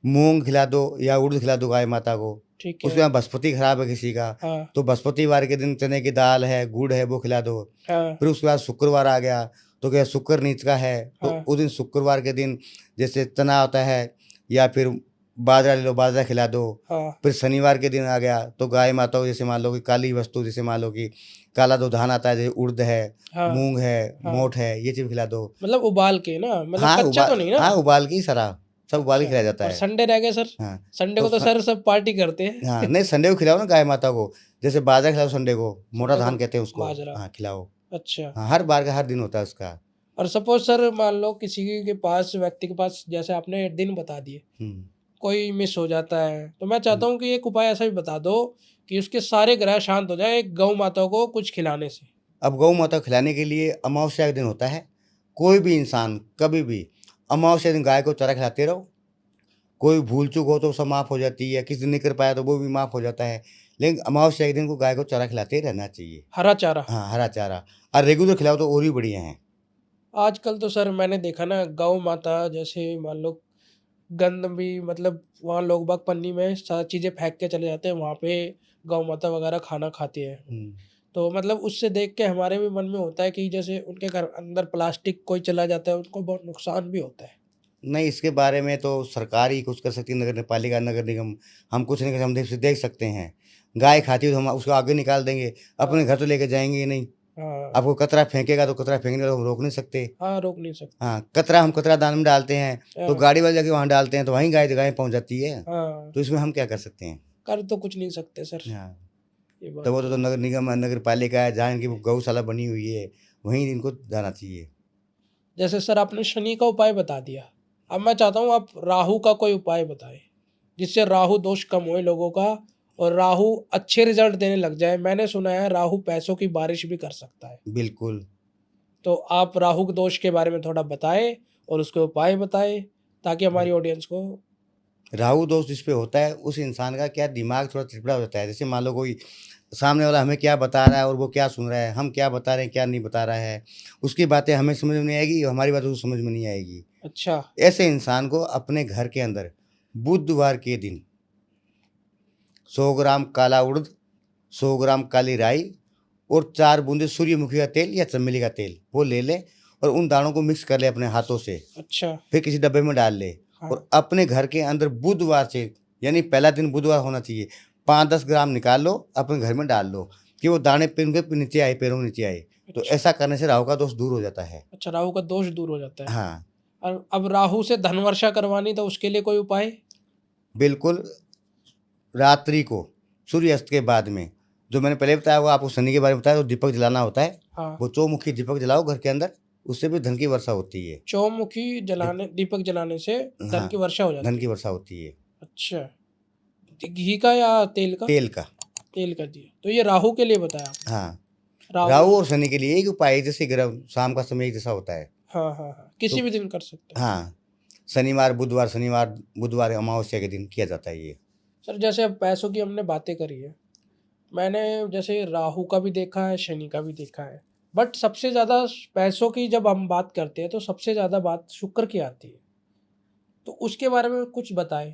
A: मूंग खिला दो या उड़द खिला दो गाय माता को।
B: ठीक
A: उसके
B: है।
A: बाद बृहस्पति खराब है किसी का,
B: हाँ
A: तो बृहस्पतिवार के दिन चने की दाल है, गुड़ है, वो खिला दो।
B: हाँ
A: फिर उसके बाद शुक्रवार आ गया, तो क्या शुक्र नीच का है, तो
B: हाँ।
A: उस दिन शुक्रवार के दिन जैसे चना होता है या फिर बाजरा ले लो, बाजरा खिला दो।
B: हाँ
A: फिर शनिवार के दिन आ गया तो गाय माता को जैसे मान लो कि काली वस्तु, जैसे मान लो कि काला जो धान आता है, जैसे उड़द है,
B: हाँ
A: मूंग है,
B: हाँ,
A: मोठ है, ये चीज़ खिला दो।
B: मतलब उबाल के ना, मतलब
A: हाँ
B: कच्चा तो नहीं ना?
A: हाँ, उबाल के ही सारा सब उबाल के
B: अच्छा,
A: खिलाया जाता
B: और
A: है।
B: संडे रह गए सर?
A: हाँ
B: संडे
A: तो
B: को तो सर सब पार्टी करते हैं।
A: हाँ नहीं, संडे को खिलाओ ना गाय माता को, जैसे बाजरा खिलाओ संडे को, मोटा
B: संडे को
A: धान कहते हैं उसको।
B: बाजरा।
A: हाँ खिलाओ।
B: अच्छा,
A: हाँ, हर बार का हर दिन होता है उसका।
B: और सपोज सर मान लो किसी के पास, व्यक्ति के पास, जैसे आपने दिन बता दिए,
A: हम्म,
B: कोई मिस हो जाता है, तो मैं चाहता हूँ कि एक उपाय ऐसा भी बता दो कि उसके सारे ग्रह शांत हो जाए एक गौ माता को कुछ खिलाने से।
A: अब गौ माता को खिलाने के लिए अमावस्या के दिन होता है। कोई भी इंसान कभी भी अमावस्या के दिन गाय को चारा खिलाते रहो। कोई भूल चूक हो तो सब माफ़ हो जाती है, किसी दिन नहीं कर पाया तो वो भी माफ़ हो जाता है, लेकिन अमावस्या के दिन को गाय को चारा खिलाते ही रहना चाहिए।
B: हरा चारा।
A: हाँ, हरा चारा, और रेगुलर खिलाओ तो और भी बढ़िया है।
B: आजकल तो सर मैंने देखा ना, गौ माता जैसे मान लो गंद भी, मतलब वहाँ लोग बाग पन्नी में सारी चीज़ें फेंक के चले जाते हैं, वहाँ पे गौ माता वगैरह खाना खाती है।
A: हम्म,
B: तो मतलब उससे देख के हमारे भी मन में होता है कि जैसे उनके घर अंदर प्लास्टिक कोई चला जाता है, उनको बहुत नुकसान भी होता है।
A: नहीं, इसके बारे में तो सरकार ही कुछ कर सकती है, नगर पालिका, नगर निगम। हम कुछ नहीं कर, हम देख सकते हैं। गाय खाती है तो हम उसको आगे निकाल देंगे, अपने घर तो लेके जाएंगे ही नहीं।
B: हाँ
A: आपको कचरा फेंकेगा तो कचरा फेंकने वाला हम रोक नहीं सकते।
B: हाँ, रोक नहीं सकते।
A: हाँ, कचरा हम कचरा दान में डालते हैं तो
B: हाँ
A: गाड़ी वाले जाके वहाँ डालते हैं तो वहीं गाय गाय पहुँच जाती है।
B: हाँ,
A: तो इसमें हम क्या कर सकते हैं?
B: कर तो कुछ नहीं सकते सर,
A: हाँ,
B: ये
A: तो
B: बात
A: वो
B: तो
A: तो
B: है।
A: नगर निगम नगर पालिका है, जहाँ इनकी गौशाला बनी हुई है वहीं इनको जाना चाहिए।
B: जैसे सर आपने शनि का उपाय बता दिया, अब मैं चाहता हूँ आप राहु का कोई उपाय बताएं जिससे राहु दोष कम होए लोगों का और राहु अच्छे रिजल्ट देने लग जाए। मैंने सुना है राहु पैसों की बारिश भी कर सकता है,
A: बिल्कुल।
B: तो आप राहु के दोष के बारे में थोड़ा बताएं और उसके उपाय बताएं ताकि हमारी ऑडियंस को।
A: राहु दोष जिस पे होता है उस इंसान का क्या दिमाग थोड़ा चिड़चिड़ा हो जाता है। जैसे मान लो कोई सामने वाला हमें क्या बता रहा है और वो क्या सुन रहा है, हम क्या बता रहे हैं क्या नहीं बता रहा है, उसकी बातें हमें समझ में नहीं आएगी, हमारी बातें उसको समझ में नहीं आएगी।
B: अच्छा,
A: ऐसे इंसान को अपने घर के अंदर बुधवार के दिन 100 ग्राम काला उड़द, 100 ग्राम काली राई और 4 बूंदे सूर्यमुखी का तेल या चमेली का तेल वो ले लें और उन दानों को मिक्स कर ले अपने हाथों से,
B: अच्छा,
A: फिर किसी डब्बे में डाल ले
B: हाँ,
A: और अपने घर के अंदर बुधवार से, यानी पहला दिन बुधवार होना चाहिए, 5-10 ग्राम निकाल लो अपने घर में डाल लो कि वो दाने पैरों के नीचे आए, पैरों के नीचे आए। तो
B: अच्छा,
A: ऐसा करने से राहु का दोष दूर हो जाता है।
B: अच्छा, राहु का दोष दूर हो जाता है।
A: हाँ
B: और अब राहु से धन वर्षा करवानी, तो उसके लिए कोई उपाय?
A: बिल्कुल। रात्रि को सूर्यास्त के बाद में, जो मैंने पहले बताया वो आपको शनि के बारे में बताया, तो दीपक जलाना होता है।
B: हाँ,
A: वो चौमुखी दीपक जलाओ घर के अंदर, उससे भी धन की वर्षा होती है।
B: चौमुखी जलाने, दीपक जलाने से धन
A: हाँ,
B: की वर्षा हो जाती
A: धन
B: है।
A: की वर्षा होती है।
B: अच्छा, घी का या तेल का?
A: तेल का।
B: तेल का दिया, तो ये राहु के लिए बताया आपने।
A: हाँ,
B: राहु,
A: राहु और शनि के लिए एक उपाय है, जैसे ग्रह शाम का समय एक जैसा होता है।
B: हाँ हाँ हाँ, किसी
A: तो
B: भी दिन कर सकते हैं।
A: हाँ, शनिवार बुधवार अमावस्या के दिन किया जाता है ये।
B: सर जैसे अब पैसों की हमने बातें करी है, मैंने जैसे राहु का भी देखा है, शनि का भी देखा है, बट सबसे ज़्यादा पैसों की जब हम बात करते हैं तो सबसे ज़्यादा बात शुक्र की आती है, तो उसके बारे में कुछ बताएं।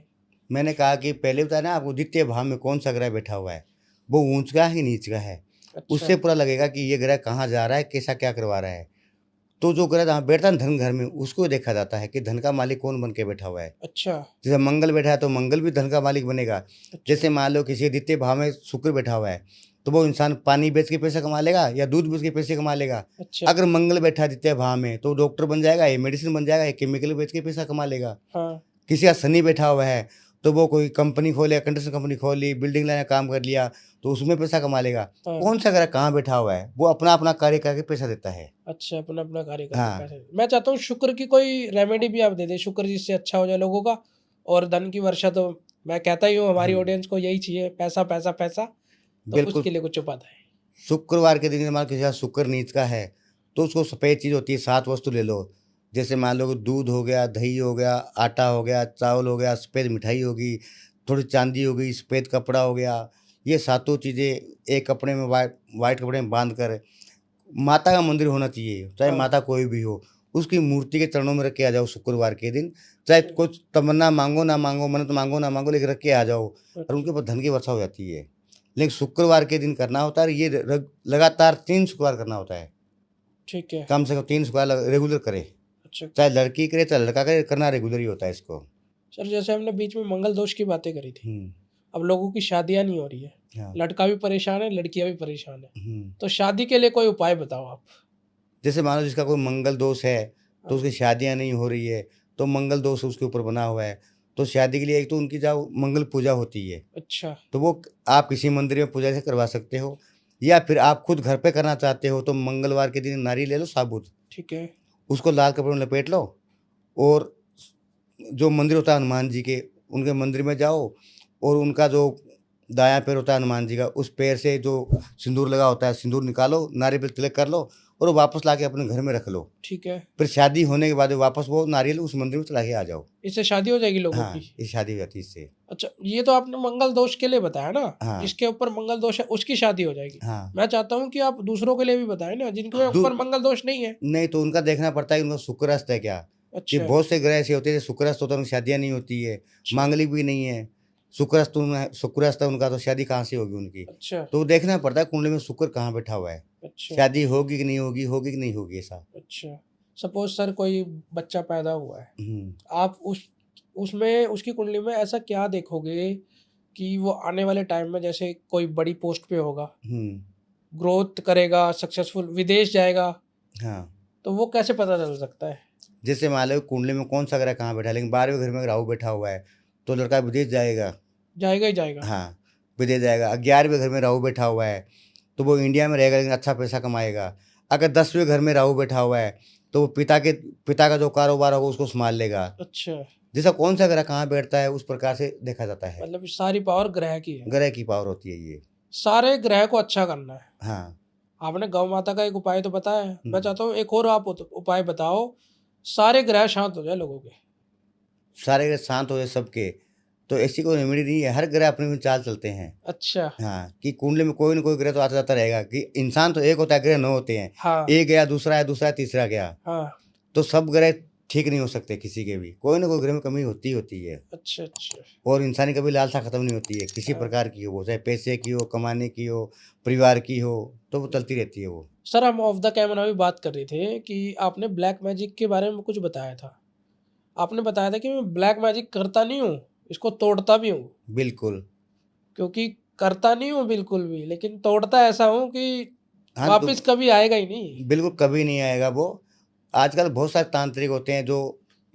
A: मैंने कहा कि पहले बताया ना आपको, द्वितीय भाव में कौन सा ग्रह बैठा हुआ है, वो ऊंच का है नीच का है।
B: अच्छा,
A: उससे पता लगेगा कि ये ग्रह कहाँ जा रहा है, कैसा क्या करवा रहा है। तो जो ग्रह जहाँ बैठता है धन घर में, उसको देखा जाता है कि धन का मालिक कौन बन के बैठा हुआ है।
B: अच्छा,
A: जैसे मंगल बैठा है तो मंगल भी धन का मालिक बनेगा।
B: अच्छा,
A: जैसे मान लो किसी द्वितीय भाव में शुक्र बैठा हुआ है तो वो इंसान पानी बेच के पैसा कमा लेगा या दूध बेच के पैसे कमा लेगा।
B: अच्छा,
A: अगर मंगल बैठा है द्वितीय भाव में तो डॉक्टर बन जाएगा, ये मेडिसिन बन जाएगा, ये केमिकल बेच के पैसा कमा लेगा।
B: हाँ,
A: किसी का शनि बैठा हुआ है तो वो कोई कंपनी खोले, कंस्ट्रक्शन कंपनी खोल ली, बिल्डिंग लाने का काम कर लिया तो उसमें पैसा कमा लेगा।
B: हाँ,
A: कौन सा ग्रह कहाँ बैठा हुआ है वो अपना अपना कार्य करके पैसा देता है।
B: अच्छा, अपना अपना कार्य करके
A: हाँ
B: पैसे। मैं चाहता हूँ शुक्र की कोई रेमेडी भी आप दे दें, शुक्र जिससे अच्छा हो जाए लोगों का, और धन की वर्षा तो मैं कहता ही हूँ हमारी ऑडियंस को यही चाहिए, पैसा पैसा पैसा, तो
A: बिल्कुल।
B: उसके लिए कुछ उपाय है।
A: शुक्रवार के दिन मान किसी का शुक्र नीच का है तो उसको सफ़ेद चीज़ होती है 7 वस्तु ले लो। जैसे मान लो कि दूध हो गया, दही हो गया, आटा हो गया, चावल हो गया, सफ़ेद मिठाई होगी, थोड़ी चांदी हो गई, सफ़ेद कपड़ा हो गया। ये सातों चीज़ें एक कपड़े में वाइट कपड़े में बांध कर, माता का मंदिर होना चाहिए, चाहे
B: हाँ,
A: माता कोई भी हो, उसकी मूर्ति के चरणों में रख के आ जाओ शुक्रवार के दिन। चाहे
B: अच्छा,
A: कुछ तमन्ना मांगो ना मांगो, मन्नत मांगो ना मांगो, लेकिन रख के आ जाओ और
B: अच्छा,
A: उनके ऊपर धन की वर्षा हो जाती है। लेकिन शुक्रवार के दिन करना होता है, ये लगातार 3 शुक्रवार करना होता है।
B: ठीक है,
A: कम से कम 3 शुक्रवार रेगुलर करे,
B: अच्छा।
A: चाहे लड़की करे चाहे लड़का करे, करना रेगुलर ही होता है इसको।
B: सर जैसे हमने बीच में मंगल दोष की बातें करी थी,
A: हम्म,
B: अब लोगों की शादियां नहीं हो रही है,
A: हाँ,
B: लड़का भी परेशान है, लड़कियां भी परेशान है, तो शादी के लिए कोई उपाय बताओ आप।
A: जैसे मान लो जिसका कोई मंगल दोष है तो
B: हाँ,
A: उसकी शादियां नहीं हो रही है, तो मंगल दोष उसके ऊपर बना हुआ है, तो शादी के लिए एक तो उनकी जो मंगल पूजा होती है,
B: अच्छा,
A: तो वो आप किसी मंदिर में पूजा से करवा सकते हो, या फिर आप खुद घर पे करना चाहते हो तो मंगलवार के दिन नारियल ले लो साबुत,
B: ठीक है,
A: उसको लाल कपड़े में लपेट लो, और जो मंदिर होता है हनुमान जी के, उनके मंदिर में जाओ, और उनका जो दायां पैर होता है हनुमान जी का, उस पैर से जो सिंदूर लगा होता है सिंदूर निकालो, नारियल पे तिलक कर लो, और वो वापस लाके अपने घर में रख लो।
B: ठीक है।
A: फिर शादी होने के बाद वापस वो नारियल उस मंदिर में चला के आ जाओ।
B: इससे शादी हो जाएगी लोगों
A: हाँ,
B: की?
A: ये शादी हो जाती है इससे।
B: अच्छा, ये तो आपने मंगल दोष के लिए बताया ना,
A: हाँ,
B: जिसके ऊपर मंगल दोष है उसकी शादी हो जाएगी।
A: हाँ।
B: मैं चाहता हूँ कि आप दूसरों के लिए भी बताएं ना, जिनके
A: दू
B: ऊपर मंगल दोष नहीं है।
A: नहीं, तो उनका देखना पड़ता है उनका शुक्र अस्त है क्या, कि
B: अच्छा,
A: बहुत से ग्रह ऐसे होते हैं जो शुक्र अस्त होता है उनकी शादियाँ नहीं होती है,
B: अच्छा,
A: मांगलिक भी नहीं है, शुक्र अस्त है उनका, तो शादी कहाँ से होगी उनकी?
B: अच्छा,
A: तो देखना पड़ता है कुंडली में शुक्र कहाँ बैठा हुआ है,
B: अच्छा,
A: शादी होगी कि नहीं होगी, होगी कि नहीं होगी, ऐसा।
B: अच्छा। सपोज सर कोई बच्चा पैदा हुआ है,
A: हुँ,
B: आप उसमें उसकी कुंडली में ऐसा क्या देखोगे कि वो आने वाले टाइम में जैसे कोई बड़ी पोस्ट पे होगा,
A: हुँ,
B: ग्रोथ करेगा, सक्सेसफुल, विदेश जाएगा,
A: हाँ।
B: तो वो कैसे पता चल सकता है?
A: जैसे मान लो कुंडली में कौन सा ग्रह कहाँ बैठा है, लेकिन 12वें घर में राहु बैठा हुआ है, तो लड़का विदेश जाएगा।
B: जाएगा ही जाएगा।
A: हाँ, विदेश जाएगा। 11वें घर में राहु बैठा हुआ है, तो वो इंडिया में रहेगा लेकिन अच्छा पैसा कमाएगा। अगर 10वें घर में राहु बैठा हुआ है, तो वो पिता का जो कारोबार होगा उसको सँभाल लेगा।
B: अच्छा,
A: जैसा कौन सा ग्रह कहाँ बैठता है उस प्रकार से देखा जाता है।
B: मतलब सारी पावर ग्रह की है।
A: ग्रह की पावर होती है ये।
B: सारे ग्रह को अच्छा करना है।
A: हाँ।
B: आपने गौ माता का एक उपाय तो बताया है, मैं
A: हुँ।
B: चाहता हूँ एक और आप उपाय बताओ, सारे ग्रह शांत हो जाए लोगों के।
A: सारे ग्रह शांत हो जाए सबके, तो ऐसी कोई रेमेडी नहीं है, हर ग्रह अपनी-अपनी चाल चलते हैं।
B: अच्छा,
A: हाँ, कि कुंडली में कोई न कोई ग्रह तो आता-जाता रहेगा, कि इंसान तो एक होता है, ग्रह 9 होते हैं।
B: हाँ,
A: एक गया, दूसरा है, दूसरा है, तीसरा गया।
B: हाँ,
A: तो सब ग्रह ठीक नहीं हो सकते किसी के भी, कोई न कोई ग्रह में कमी होती ही होती है।
B: अच्छा, अच्छा,
A: और इंसानी कभी लालसा खत्म नहीं होती है, किसी
B: हाँ।
A: प्रकार की हो, वो चाहे पैसे की हो, कमाने की हो, परिवार की हो, तो वो चलती रहती है वो।
B: सर हम ऑफ द कैमरा भी बात कर रहे थे कि आपने ब्लैक मैजिक के बारे में कुछ बताया था। आपने बताया था कि मैं ब्लैक मैजिक करता नहीं हूँ, इसको तोड़ता भी हूँ,
A: बिल्कुल।
B: क्योंकि करता नहीं हूँ बिल्कुल भी, लेकिन तोड़ता ऐसा हूँ कि
A: हाँ, तो
B: वापस कभी आएगा ही नहीं।
A: बिल्कुल कभी नहीं आएगा वो। आजकल बहुत सारे तांत्रिक होते हैं जो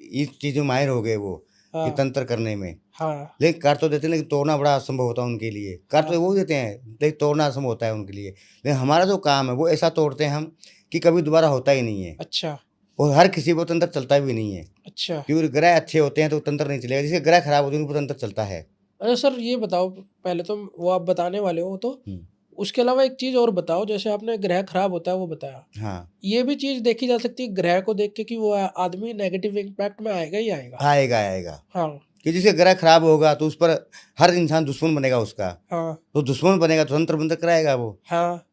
A: इस चीज़ में माहिर हो गए वो, कि
B: हाँ,
A: तंत्र करने में।
B: हाँ,
A: लेकिन कर तो देते हैं, लेकिन तोड़ना बड़ा असंभव होता है उनके लिए। कर
B: हाँ,
A: तो वो देते हैं, लेकिन तोड़ना असंभव होता है उनके लिए। लेकिन हमारा जो काम है वो ऐसा तोड़ते हैं हम, कि कभी दोबारा होता ही नहीं है।
B: अच्छा,
A: और हर किसी को तंत्र चलता भी नहीं है,
B: अच्छा।
A: क्योंकि ग्रह अच्छे होते हैं तो तंत्र नहीं चलेगा, जिसके ग्रह खराब होते हैं उनको तंत्र चलता है।
B: अच्छा सर ये बताओ, पहले तो वो आप बताने वाले हो तो
A: हुँ,
B: उसके अलावा एक चीज़ और बताओ, जैसे आपने ग्रह खराब होता है वो बताया,
A: हाँ,
B: ये भी चीज़ देखी जा सकती है ग्रह को देख के कि वो आदमी नेगेटिव इम्पैक्ट में आएगा ही आएगा।
A: आएगा, आएगा।
B: हाँ,
A: कि जिसके ग्रह खराब होगा तो उस पर हर इंसान दुश्मन बनेगा उसका।
B: हाँ,
A: तो दुश्मन बनेगा तो तंत्र मंत्र कराएगा वो।
B: हाँ,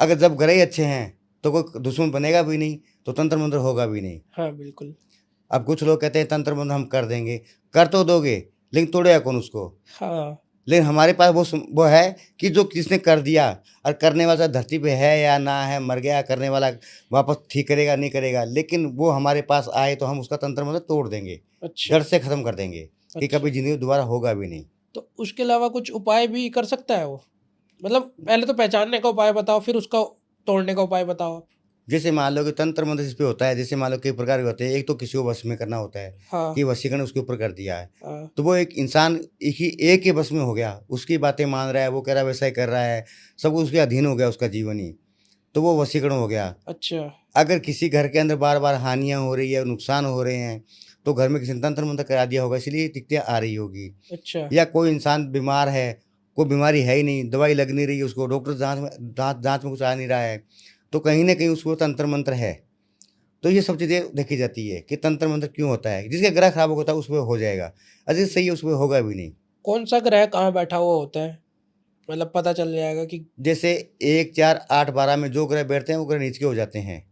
A: अगर जब ग्रह ही अच्छे हैं तो कोई दुश्मन बनेगा भी नहीं, तो तंत्र मंत्र होगा भी नहीं।
B: हाँ, बिल्कुल।
A: अब कुछ लोग कहते हैं तंत्र मंत्र हम कर देंगे, कर तो दोगे, लेकिन तोड़ेगा कौन उसको?
B: हाँ,
A: लेकिन हमारे पास वो है कि जो किसने कर दिया, और करने वाला धरती पे है या ना है, मर गया, करने वाला वापस ठीक करेगा नहीं करेगा, लेकिन वो हमारे पास आए तो हम उसका तंत्र मंत्र तोड़ देंगे,
B: अच्छा,
A: जड़ से खत्म कर देंगे, कि
B: अच्छा।
A: कभी जिंदगी में दोबारा होगा भी नहीं।
B: तो उसके अलावा कुछ उपाय भी कर सकता है वो? मतलब पहले तो पहचानने का उपाय बताओ, फिर उसका तोड़ने का उपाय बताओ आप।
A: जैसे मान लो कि तंत्र मंत्र जिस पे होता है, जैसे मान लो कई प्रकार के होते हैं, एक तो किसी को वश में करना होता है,
B: हाँ,
A: कि वशीकरण उसके ऊपर कर दिया है,
B: हाँ,
A: तो वो एक इंसान एक के बस में हो गया, उसकी बातें मान रहा है, वो कह रहा है वैसा ही कर रहा है, सब उसके अधीन हो गया उसका जीवन ही, तो वो वशीकरण हो गया।
B: अच्छा,
A: अगर किसी घर के अंदर बार बार हानियाँ हो रही है, नुकसान हो रहे हैं, तो घर में किसी ने तंत्र मंत्र करा दिया होगा, इसलिए दिक्कतें आ रही होगी।
B: अच्छा,
A: या कोई इंसान बीमार है, कोई बीमारी है ही नहीं, दवाई लग नहीं रही है उसको, डॉक्टर जाँच में कुछ आ नहीं रहा है, तो कहीं न कहीं उसको तंत्र मंत्र है। तो ये सब चीज़ें देखी जाती है कि तंत्र मंत्र क्यों होता है, जिसका ग्रह खराब होता है उसमें हो जाएगा, और जिसका सही है उसमें होगा भी नहीं।
B: कौन सा ग्रह कहाँ बैठा हुआ होता है? मतलब पता चल जाएगा कि
A: जैसे 1, 4, 8, 12 में जो ग्रह बैठते हैं वो ग्रह नीच के हो जाते हैं।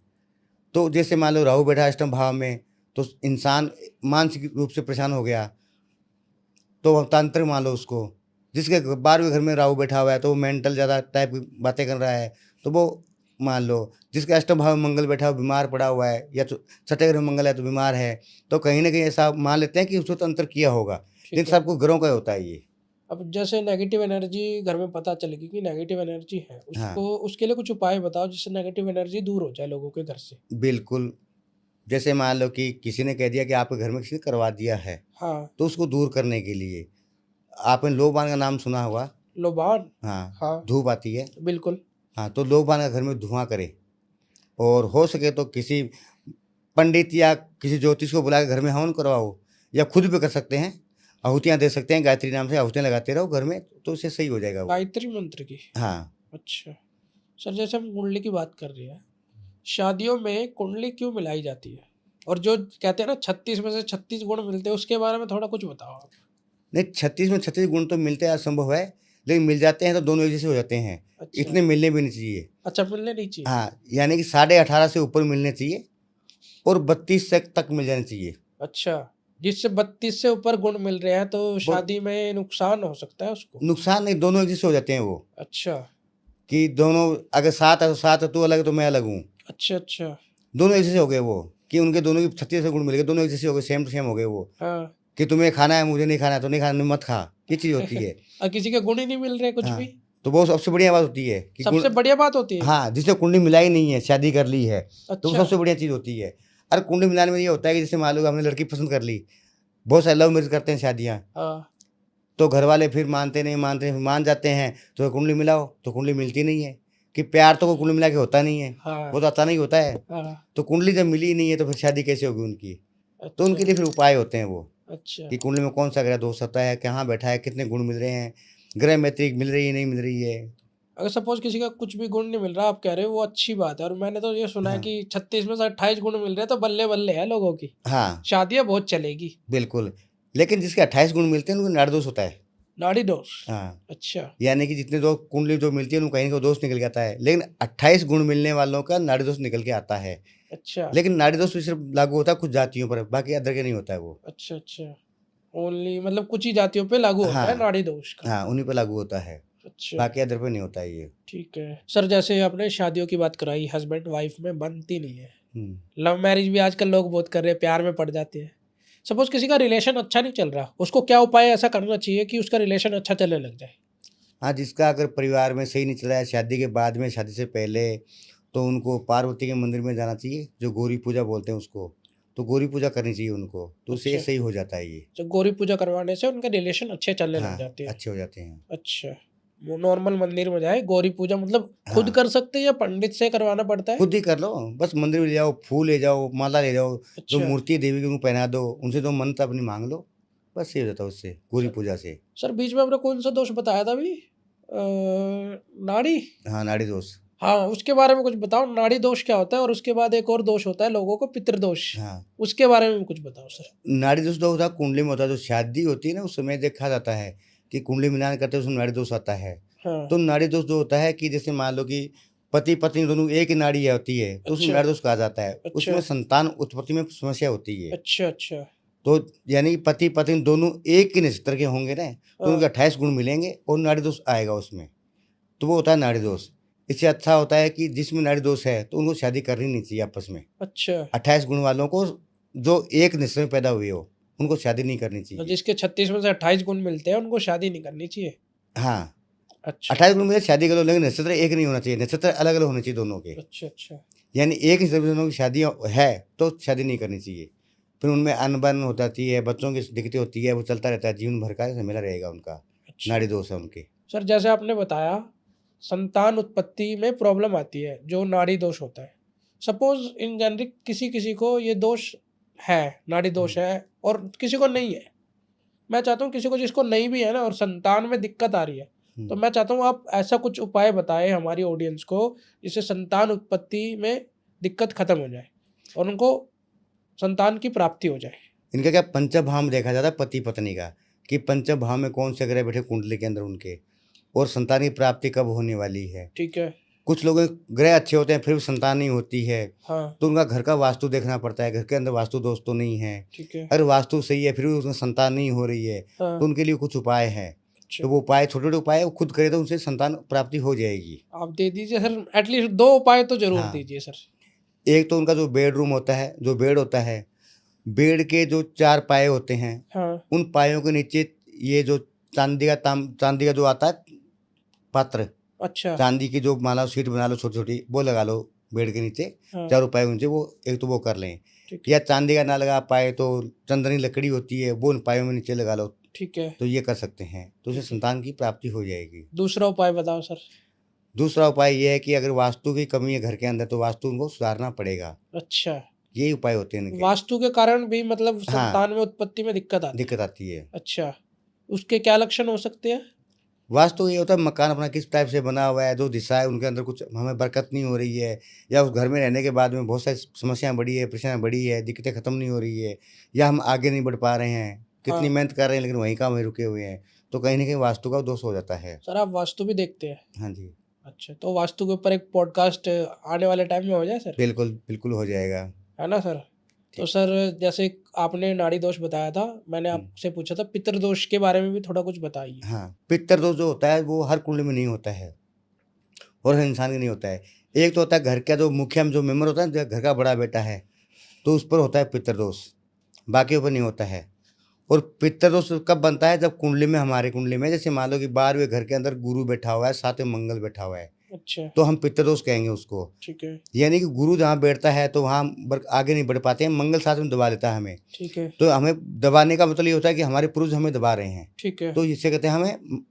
A: तो जैसे मान लो राहु बैठा है अष्टम भाव में, तो इंसान मानसिक रूप से परेशान हो गया, तो वह तांत्रिक मान लो उसको। जिसके 12वें घर में राहु बैठा हुआ है तो वो मेंटल ज़्यादा टाइप की बातें कर रहा है, तो वो मान लो जिसके अष्टम भाव में मंगल बैठा हो बीमार पड़ा हुआ है, या तो छठे ग्रह में मंगल है तो बीमार है, तो कहीं ना कहीं ऐसा मान लेते हैं कि उसको तो अंतर किया होगा, लेकिन
B: ठीक है।
A: सबको ग्रहों का होता है ये।
B: अब जैसे नेगेटिव एनर्जी घर में पता चलेगी कि नेगेटिव एनर्जी है,
A: हाँ
B: उसको उसके लिए कुछ उपाय बताओ जिससे नेगेटिव एनर्जी दूर हो जाए लोगों के घर से।
A: बिल्कुल। जैसे मान लो कि किसी ने कह दिया कि आपके घर में किसी ने करवा दिया है,
B: हाँ।
A: तो उसको दूर करने के लिए आपने लोबान का नाम सुना होगा।
B: लोबान।
A: हाँ,
B: हाँ
A: धूप आती है।
B: बिल्कुल।
A: हाँ, तो लोबान का घर में धुआं करे, और हो सके तो किसी पंडित या किसी ज्योतिष को बुला के घर में हवन करवाओ, या खुद भी कर सकते हैं, आहुतियाँ दे सकते हैं, गायत्री नाम से आहुतियाँ लगाते रहो घर में, तो उससे सही हो जाएगा वो।
B: गायत्री मंत्र की।
A: हाँ।
B: अच्छा सर, जैसे हम कुंडली की बात कर रहे हैं, शादियों में कुंडली क्यों मिलाई जाती है? और जो कहते हैं ना 36 में से 36 गुण मिलते हैं, उसके बारे में थोड़ा कुछ बताओ आप।
A: नहीं, 36 में 36 गुण तो मिलते हैं, असंभव है, लेकिन मिल जाते हैं तो दोनों एक जैसे हो जाते हैं।
B: अच्छा।
A: इतने मिलने भी नहीं चाहिए।
B: अच्छा, मिलने नहीं चाहिए।
A: हाँ, यानी कि 18.5 से ऊपर मिलने चाहिए, और 32 तक मिल जाने चाहिए।
B: अच्छा, जिससे 32 से ऊपर गुण मिल रहे हैं तो शादी में नुकसान हो सकता है उसको?
A: नुकसान नहीं, दोनों एक जैसे हो जाते हैं वो,
B: अच्छा
A: कि दोनों अगर 7 है तो 7 है, तू अलग है तो मैं अलग हूँ,
B: अच्छा। अच्छा।
A: दोनों एक जैसे हो गए वो, कि उनके दोनों की 36 गुण मिल गए, दोनों एक जैसे हो गए, सेम टू सेम हो गए वो,
B: हाँ।
A: कि तुम्हें खाना है मुझे नहीं खाना है तो नहीं खाना, मत खा, ये चीज़ होती है।
B: और किसी के गुण ही नहीं मिल रहे कुछ
A: हाँ,
B: भी?
A: तो वो सबसे बढ़िया बात होती है कि
B: सबसे बढ़िया बात होती है।
A: हाँ, जिसने कुंडली मिलाई नहीं है, शादी कर ली है, तो वो
B: अच्छा।
A: सबसे बढ़िया चीज़ होती है। अरे कुंडली मिलाने में ये होता है कि जैसे मान लो हमने लड़की पसंद कर ली, बहुत सारे लव मैरिज करते हैं शादियाँ,
B: हाँ।
A: तो घर वाले फिर मानते नहीं, मानते नहीं, मान जाते हैं, तो कुंडली मिलाओ, तो कुंडली मिलती नहीं है, कि प्यार तो कोई कुंडली मिला के होता नहीं है,
B: हाँ।
A: वो तो अचानक ही होता है।
B: हाँ।
A: तो कुंडली जब मिली ही नहीं है तो फिर शादी कैसे होगी उनकी? तो
B: अच्छा।
A: उनके लिए फिर उपाय होते हैं वो,
B: अच्छा।
A: कि कुंडली में कौन सा ग्रह दोष होता है, कहाँ बैठा है, कितने गुण मिल रहे हैं, ग्रह मैत्री मिल रही है नहीं मिल रही है।
B: अगर सपोज किसी का कुछ भी गुण नहीं मिल रहा, आप कह रहे हो वो अच्छी बात है, और मैंने तो ये सुना है
A: हाँ।
B: कि 36 में से 28 गुण मिल रहे हैं तो बल्ले बल्ले है लोगों की,
A: हाँ
B: शादियां बहुत चलेगी।
A: बिल्कुल, लेकिन जिसके 28 गुण मिलते हैं उनको नाड़ी दोष होता है।
B: नाड़ी दोष।
A: हाँ,
B: अच्छा।
A: यानी कि जितने दो कुंडली जो मिलती है उनको कहीं का दोष निकल के आता है, लेकिन 28 गुण मिलने वालों का नाड़ी दोष निकल के आता है।
B: अच्छा।
A: लेकिन नाड़ी दोष सिर्फ लागू होता है कुछ जातियों पर, बाकी अदर के नहीं होता है वो।
B: अच्छा। अच्छा, ओनली मतलब कुछ ही जातियों पे लागू होता है
A: हाँ
B: नाड़ी दोष का।
A: हाँ, उन्हीं पर लागू होता है,
B: अच्छा।
A: बाकी अदर पे नहीं होता है ये।
B: ठीक है सर, जैसे आपने शादियों की बात कराई, हस्बैंड वाइफ में बनती नहीं है,
A: हम्म।
B: लव मैरिज भी आजकल लोग बहुत कर रहे हैं, प्यार में पड़ जाते हैं। सपोज किसी का रिलेशन अच्छा नहीं चल रहा, उसको क्या उपाय ऐसा करना चाहिए कि उसका रिलेशन अच्छा चलने लग जाए?
A: हाँ, जिसका अगर परिवार में सही नहीं चल रहा है, शादी के बाद में, शादी से पहले, तो उनको पार्वती के मंदिर में जाना चाहिए, जो गौरी पूजा बोलते हैं उसको, तो गौरी पूजा करनी चाहिए उनको, तो उससे ये
B: अच्छा।
A: सही हो जाता है ये।
B: तो गौरी पूजा करवाने से उनके रिलेशन अच्छे चलने लग
A: हाँ,
B: जाते हैं।
A: अच्छे हो जाते हैं।
B: अच्छा, वो नॉर्मल मंदिर में जाए, गौरी पूजा मतलब खुद
A: हाँ,
B: कर सकते हैं या पंडित से करवाना पड़ता है?
A: खुद ही कर लो, बस मंदिर में ले जाओ, फूल ले जाओ, माला ले जाओ, जो
B: अच्छा।
A: मूर्ति है देवी की उनको पहना दो, उनसे जो मन्नत अपनी मांग लो, बस ये हो जाता है उससे, गौरी पूजा से।
B: सर बीच में आपने कौन सा दोष बताया था अभी? नाड़ी।
A: हाँ, नाड़ी दोष।
B: हाँ, उसके बारे में कुछ बताओ, नाड़ी दोष क्या होता है? और उसके बाद एक और दोष होता है लोगों को, पितृदोष,
A: हाँ,
B: उसके बारे में भी कुछ बताओ सर।
A: नाड़ी दोष तो होता है कुंडली में होता है, जो शादी होती है ना उस समय देखा जाता है कि कुंडली मिलान करते हैं उसमें नाड़ी दोष आता है।
B: हाँ।
A: तो नाड़ी दोष जो होता है कि जैसे मान लो कि पति पत्नी दोनों एक ही नाड़ी होती है, तो उसमें
B: अच्छा।
A: नाड़ी दोष कहा जाता है।
B: अच्छा।
A: उसमें संतान उत्पत्ति में समस्या होती है।
B: अच्छा। अच्छा।
A: तो यानी कि पति पत्नी दोनों एक ही नक्षत्र के होंगे ना, तो
B: हाँ।
A: उनके 28 गुण मिलेंगे और नाड़ी दोष आएगा उसमें, तो वो होता है नाड़ी दोष। इससे अच्छा होता है कि जिसमें नाड़ी दोष है तो उनको शादी करनी नहीं चाहिए आपस में।
B: अच्छा,
A: 28 गुण वालों को, जो एक नस्ल में पैदा हुए हो, उनको शादी नहीं करनी
B: तो
A: चाहिए।
B: जिसके 36 में से 28 गुण मिलते हैं उनको शादी नहीं करनी चाहिए?
A: हाँ,
B: अच्छा।
A: 28 गुण में शादी करो, लेकिन नक्षत्र एक नहीं होना चाहिए, नक्षत्र अलग अलग होने चाहिए दोनों के।
B: अच्छा। अच्छा।
A: यानी एक ही नक्षत्र दोनों की शादी है तो शादी नहीं करनी चाहिए। फिर उनमें अनबन हो जाती है, बच्चों की दिक्कतें होती है, वो चलता रहता है, जीवन भर का झमेला रहेगा उनका।
B: अच्छा।
A: नाड़ी दोष है उनके।
B: सर जैसे आपने बताया संतान उत्पत्ति में प्रॉब्लम आती है जो नाड़ी दोष होता है, सपोज इन जनरिक किसी किसी को ये दोष है, नाड़ी दोष है, और किसी को नहीं है, मैं चाहता हूँ किसी को जिसको नहीं भी है ना और संतान में दिक्कत आ रही है, तो मैं चाहता हूँ आप ऐसा कुछ उपाय बताएं हमारी ऑडियंस को जिससे संतान उत्पत्ति में दिक्कत खत्म हो जाए और उनको संतान की प्राप्ति हो जाए।
A: इनका क्या पंचभाव में देखा जाता है पति पत्नी का, कि पंचभाव में कौन से ग्रह बैठे कुंडली के अंदर उनके, और संतान की प्राप्ति कब होने वाली है।
B: ठीक है।
A: कुछ लोगों के ग्रह अच्छे होते हैं फिर भी संतान नहीं होती है,
B: हाँ।
A: तो उनका घर का वास्तु देखना पड़ता है, घर के अंदर वास्तु दोष तो नहीं है।
B: ठीक है।
A: अगर वास्तु सही है फिर भी उसमें संतान नहीं हो रही है,
B: हाँ।
A: तो उनके लिए कुछ उपाय है। तो वो उपाय छोटे छोटे उपाय वो खुद करे तो उनसे संतान प्राप्ति हो जाएगी।
B: आप दे दीजिए सर, एटलीस्ट 2 उपाय तो ज़रूर
A: हाँ।
B: दीजिए सर।
A: एक तो उनका जो बेडरूम होता है, जो बेड होता है, बेड के जो 4 पाए होते हैं,
B: हाँ,
A: उन पायों के नीचे ये जो चांदी का जो आता है पात्र,
B: अच्छा,
A: चांदी की जो मान लो सीट बना लो छोटी-छोटी, वो लगा लो बेड के नीचे,
B: हाँ,
A: चारों पाए नीचे वो एक तो वो कर लें।
B: ठीक
A: या चांदी का ना लगा पाए तो चंदनी लकड़ी होती है, वो उन पायों में नीचे लगा लो,
B: ठीक है।
A: तो ये कर सकते हैं। तो उससे
B: ठीक है।
A: संतान की प्राप्ति हो जाएगी।
B: दूसरा उपाय बताओ सर।
A: दूसरा उपाय ये है कि अगर वास्तु की कमी है घर के अंदर तो वास्तु उनको सुधारना पड़ेगा।
B: अच्छा,
A: यही उपाय होते हैं इनके।
B: वास्तु के कारण भी मतलब
A: हाँ,
B: संतान में उत्पत्ति में दिक्कत आती है।
A: दिक्कत आती है।
B: अच्छा, उसके क्या लक्षण हो सकते हैं?
A: वास्तु ये होता है मकान अपना किस टाइप से बना हुआ है, जो दिशा है उनके अंदर कुछ हमें बरकत नहीं हो रही है, या उस घर में रहने के बाद में बहुत सारी समस्याएँ बढ़ी है, परेशानियाँ बढ़ी है, दिक्कतें ख़त्म नहीं हो रही है, या हम आगे नहीं बढ़ पा रहे हैं, कितनी
B: हाँ,
A: मेहनत कर रहे हैं लेकिन वहीं का वहीं रुके हुए हैं, तो कहीं न कहीं वास्तु का दोष हो जाता है।
B: सर आप वास्तु भी देखते हैं?
A: हाँ जी,
B: अच्छा, तो वास्तु के ऊपर एक पॉडकास्ट आने वाले टाइम में हो जाए सर?
A: बिल्कुल, बिल्कुल हो जाएगा।
B: है ना सर? तो
A: ठीक।
B: सर जैसे आपने नाड़ी दोष बताया था, मैंने
A: हुँ,
B: आपसे पूछा था पितृदोष के बारे में भी थोड़ा कुछ बताइए।
A: हाँ, पितृ दोष जो होता है वो हर कुंडली में नहीं होता है और हर इंसान के नहीं होता है। एक तो होता है घर का जो मुखिया जो मेंबर होता है, जो घर का बड़ा बेटा है, तो उस पर होता है पितृदोष, बाकियों पर नहीं होता है। और पितृदोष कब बनता है? जब कुंडली में हमारी कुंडली में जैसे मान लो कि 12वें घर के अंदर गुरु बैठा हुआ है, 7वें मंगल बैठा हुआ है,
B: अच्छा,
A: तो हम पितृदोष कहेंगे उसको।
B: ठीक है,
A: यानी कि गुरु जहाँ बैठता है तो वहाँ आगे नहीं बढ़ पाते हैं, मंगल साथ में दबा देता है हमें।
B: ठीक है,
A: तो हमें दबाने का मतलब ये होता है कि हमारे पूर्वज हमें दबा रहे हैं,
B: ठीक है,
A: तो इससे कहते हैं हमें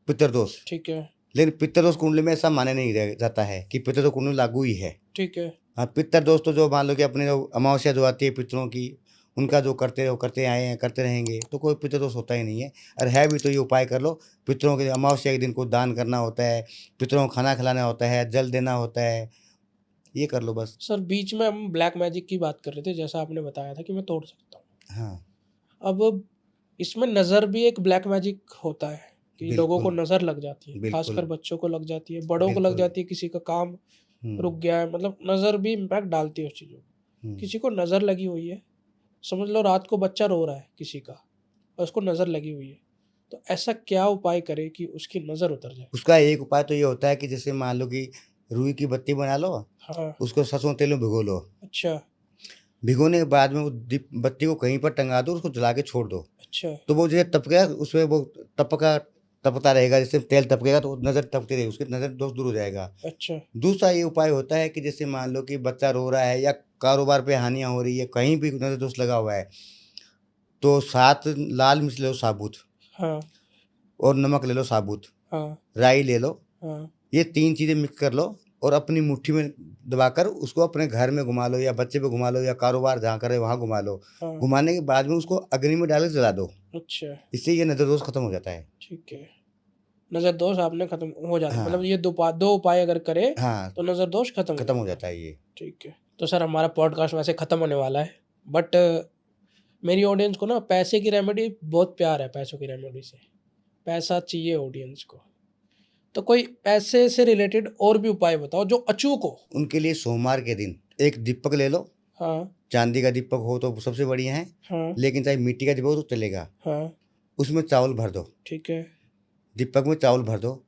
A: पितृदोष।
B: ठीक है,
A: लेकिन पितृदोष कुंडली में ऐसा माने नहीं जाता है कि पितृदोष कुंडली लागू ही है।
B: ठीक है,
A: हाँ, पितृदोष तो जो मान लो कि अपने जो अमावस्या जो आती है पितरों की, उनका जो करते आए हैं, करते रहेंगे, तो कोई पितृदोष होता ही नहीं है। और है भी तो ये उपाय कर लो, पितरों के अमावस्या के दिन को दान करना होता है, पितरों को खाना खिलाना होता है, जल देना होता है, ये कर लो बस।
B: सर बीच में हम ब्लैक मैजिक की बात कर रहे थे, जैसा आपने बताया था कि मैं तोड़ सकता हूँ।
A: हाँ,
B: अब इसमें नज़र भी एक ब्लैक मैजिक होता है कि लोगों को
A: बिल्कुल,
B: नज़र लग जाती है,
A: बिल्कुल,
B: खासकर बच्चों को लग जाती है, बड़ों को लग
A: बिल्कुल।
B: जाती है, किसी का काम रुक
A: हुँ,
B: गया है, मतलब नज़र भी इम्पैक्ट डालती है उस चीज़ों को।
A: हुँ।
B: किसी को नज़र लगी हुई है, समझ लो रात को बच्चा रो रहा है किसी का और उसको नज़र लगी हुई है, तो ऐसा क्या उपाय करे कि उसकी नज़र उतर जाए?
A: उसका एक उपाय तो ये होता है कि जैसे मान लो कि रुई की बत्ती बना लो,
B: हाँ,
A: उसको सरसों तेल में भिगो लो।
B: अच्छा,
A: भिगोने के बाद में वो बत्ती को कहीं पर टंगा दो, उसको जला के छोड़ दो।
B: अच्छा,
A: तो वो जो है तपकेगा, उसमें वो तपका तपता रहेगा, जैसे तेल टपकेगा तो नज़र टपकती रहेगी, उसकी नज़र दोष दूर हो जाएगा।
B: अच्छा,
A: दूसरा ये उपाय होता है कि जैसे मान लो कि बच्चा रो रहा है या कारोबार पे हानियाँ हो रही है, कहीं भी नज़र दोष लगा हुआ है, तो 7 लाल मिर्च ले लो साबुत,
B: हाँ,
A: और नमक ले लो साबुत,
B: हाँ,
A: राई ले लो,
B: हाँ,
A: ये 3 चीज़ें मिक्स कर लो और अपनी मुट्ठी में दबाकर उसको अपने घर में घुमा लो या बच्चे पे घुमा लो या कारोबार जहाँ कर रहे हो वहाँ घुमा लो।
B: हाँ,
A: घुमाने के बाद में उसको अग्नि में डाल के जला दो,
B: अच्छा,
A: इससे ये नज़र दोष खत्म हो जाता है।
B: ठीक है। नज़र दोष आपने खत्म हो जाता है, मतलब
A: हाँ,
B: ये 2 उपाय अगर करे
A: हाँ,
B: तो नज़र दोष खत्म हो
A: खत्म हो
B: जाता है।
A: जाता है ये।
B: ठीक है। तो सर हमारा पॉडकास्ट वैसे ख़त्म होने वाला है, बट मेरी ऑडियंस को ना पैसे की रेमेडी बहुत प्यार है, पैसों की रेमेडी से। पैसा चाहिए ऑडियंस को। तो कोई पैसे से रिलेटेड और भी उपाय बताओ जो अचूक हो।
A: उनके लिए सोमवार के दिन एक दीपक ले लो,
B: हाँ,
A: चांदी का दीपक हो तो सबसे बढ़िया है,
B: हाँ,
A: लेकिन चाहे मिट्टी का दीपक हो तो चलेगा।
B: हाँ,
A: उसमें चावल भर दो,
B: ठीक है,
A: दीपक में चावल भर दो,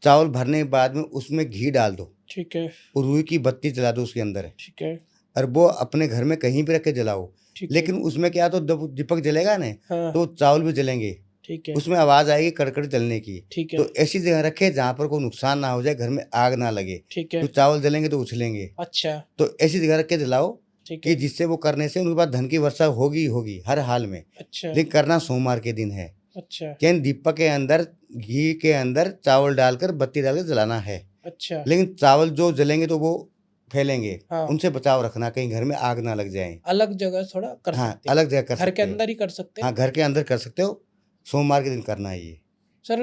A: चावल भरने के बाद में उसमें घी डाल दो
B: ठीक है,
A: और रुई की बत्ती जला दो उसके अंदर,
B: ठीक है,
A: और वो अपने घर में कहीं भी रख के जलाओ।
B: ठीक है,
A: लेकिन उसमें क्या, तो जब दीपक जलेगा ना
B: हाँ,
A: तो चावल भी जलेंगे,
B: ठीक है,
A: उसमें आवाज़ आएगी कड़कड़ जलने की।
B: ठीक है,
A: तो ऐसी जगह रखे जहाँ पर कोई नुकसान ना हो जाए, घर में आग ना लगे,
B: ठीक
A: तो
B: है,
A: चावल जलेंगे तो उछलेंगे।
B: अच्छा,
A: तो ऐसी जगह रख के जलाओ
B: ठीक
A: कि
B: है,
A: जिससे वो करने से उनके पास धन की वर्षा होगी ही होगी हर हाल में।
B: अच्छा,
A: लेकिन करना सोमवार के दिन है।
B: अच्छा,
A: लेकिन दीपक के अंदर घी के अंदर चावल डालकर बत्ती डालकर जलाना है।
B: अच्छा,
A: लेकिन चावल जो जलेंगे तो वो फैलेंगे,
B: हाँ,
A: उनसे बचाव रखना, कहीं घर में आग ना लग जाए।
B: अलग जगह थोड़ा कर
A: हाँ,
B: सकते हैं,
A: अलग जगह कर
B: घर के
A: सकते हो।
B: अंदर ही कर सकते हैं।
A: हाँ, घर के अंदर कर सकते हो, सोमवार के दिन करना है ये।
B: सर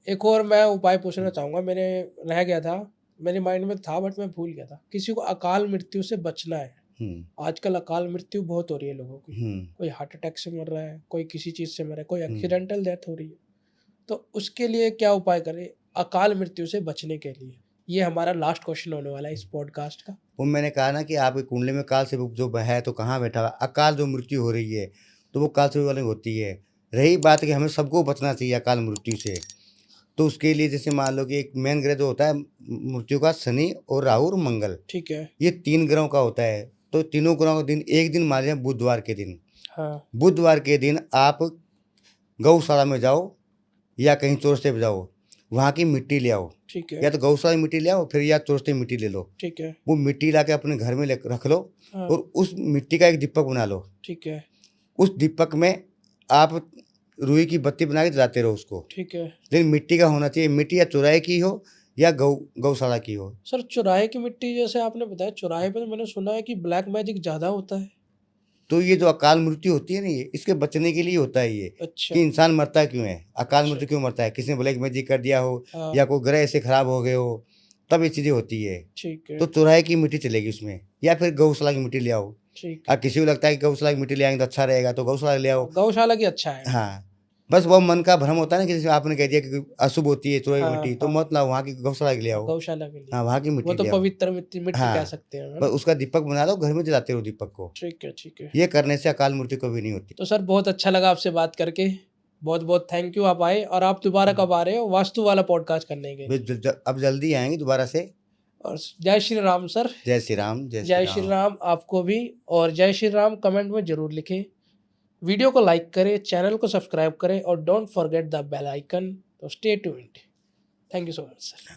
B: एक और मैं उपाय पूछना चाहूँगा, मेरे रह गया था, मेरे माइंड में था बट मैं भूल गया था। किसी को अकाल मृत्यु से बचना है।
A: हुँ,
B: आजकल अकाल मृत्यु बहुत हो रही है लोगों की,
A: हुँ,
B: कोई हार्ट अटैक से मर रहा है, कोई किसी चीज़ से मर रहा है, कोई
A: हुँ।
B: एक्सीडेंटल डेथ हो रही है। तो उसके लिए क्या उपाय करें अकाल मृत्यु से बचने के लिए? ये हमारा लास्ट क्वेश्चन होने वाला है इस पॉडकास्ट का।
A: वो मैंने कहा ना कि आपकी कुंडली में काल सेवक जो है तो कहाँ बैठा हुआ है? अकाल जो मृत्यु हो रही है, तो वो काल सेवक वाली होती है। रही बात कि हमें सबको बचना चाहिए अकाल मृत्यु से, तो उसके लिए जैसे मान लो कि एक मेन ग्रह जो होता है मृत्यु का, शनि और राहु और मंगल,
B: ठीक है।
A: ये 3 ग्रहों का होता है। तो तीनों ग्रहों का दिन एक दिन मान लें बुधवार के दिन।
B: हाँ
A: बुधवार के दिन आप गौशाला में जाओ या कहीं चौरस्ते पे जाओ, वहाँ की मिट्टी ले आओ,
B: ठीक
A: या
B: है।
A: तो गौशाला की मिट्टी ले आओ फिर या चौरस्ते की मिट्टी ले लो।
B: ठीक है।
A: वो मिट्टी ला के अपने घर में रख लो
B: हाँ
A: और उस मिट्टी का एक दीपक बना लो।
B: ठीक है।
A: उस दीपक में आप रुई की बत्ती बना के जलाते रहो उसको,
B: ठीक है।
A: लेकिन मिट्टी का होना चाहिए। मिट्टी या चुराए की हो या गौशाला की हो।
B: सर चौराहे की मिट्टी जैसे आपने बताया, चौराहे पे तो मैंने सुना है कि ब्लैक मैजिक ज़्यादा होता है।
A: तो ये जो अकाल मृत्यु होती है ना, ये इसके बचने के लिए होता है ये,
B: अच्छा।
A: कि इंसान मरता क्यों है, अकाल
B: अच्छा।
A: मृत्यु क्यों मरता है, किसी ने ब्लैक मैजिक कर दिया हो
B: हाँ
A: या कोई ग्रह ऐसे खराब हो गए हो, तब ये चीज़ें होती है।
B: ठीक है।
A: तो चौराहे की मिट्टी चलेगी उसमें, या फिर गौशाला की मिट्टी ले आओ।
B: ठीक
A: और किसी को लगता है कि गौशाला की मिट्टी ले आएंगे तो अच्छा रहेगा, तो गौशाला ले आओ।
B: गौशाला की अच्छा है।
A: हाँ, बस वो मन का भ्रम होता है ना, कि जैसे आपने कह दिया कि अशुभ होती है चौराहे की
B: हाँ
A: मिट्टी, तो
B: हाँ
A: मत लाओ, वहाँ की गौशाला की ले आओ।
B: गौशाला के लिए।
A: हाँ, वहाँ की
B: वो
A: मिट्टी
B: तो
A: ले आओ।
B: पवित्र मिट्टी मिट्टी
A: हाँ,
B: कह सकते हैं, है
A: बस
B: ना?
A: उसका दीपक बना लो, घर में जलाते रहो दीपक को।
B: ठीक है। ठीक है।
A: ये करने से अकाल मृत्यु कभी नहीं होती।
B: तो सर बहुत अच्छा लगा आपसे बात करके, बहुत बहुत थैंक यू आप आए। और आप दोबारा कब आ रहे हो वास्तु वाला पॉडकास्ट करने के?
A: अब जल्दी आएंगे दोबारा से।
B: और जय श्री राम सर।
A: जय श्री राम।
B: जय श्री राम आपको भी, और जय श्री राम कमेंट में जरूर लिखें। वीडियो को लाइक करें, चैनल को सब्सक्राइब करें और don't forget the bell icon. तो stay tuned. Thank you so much sir.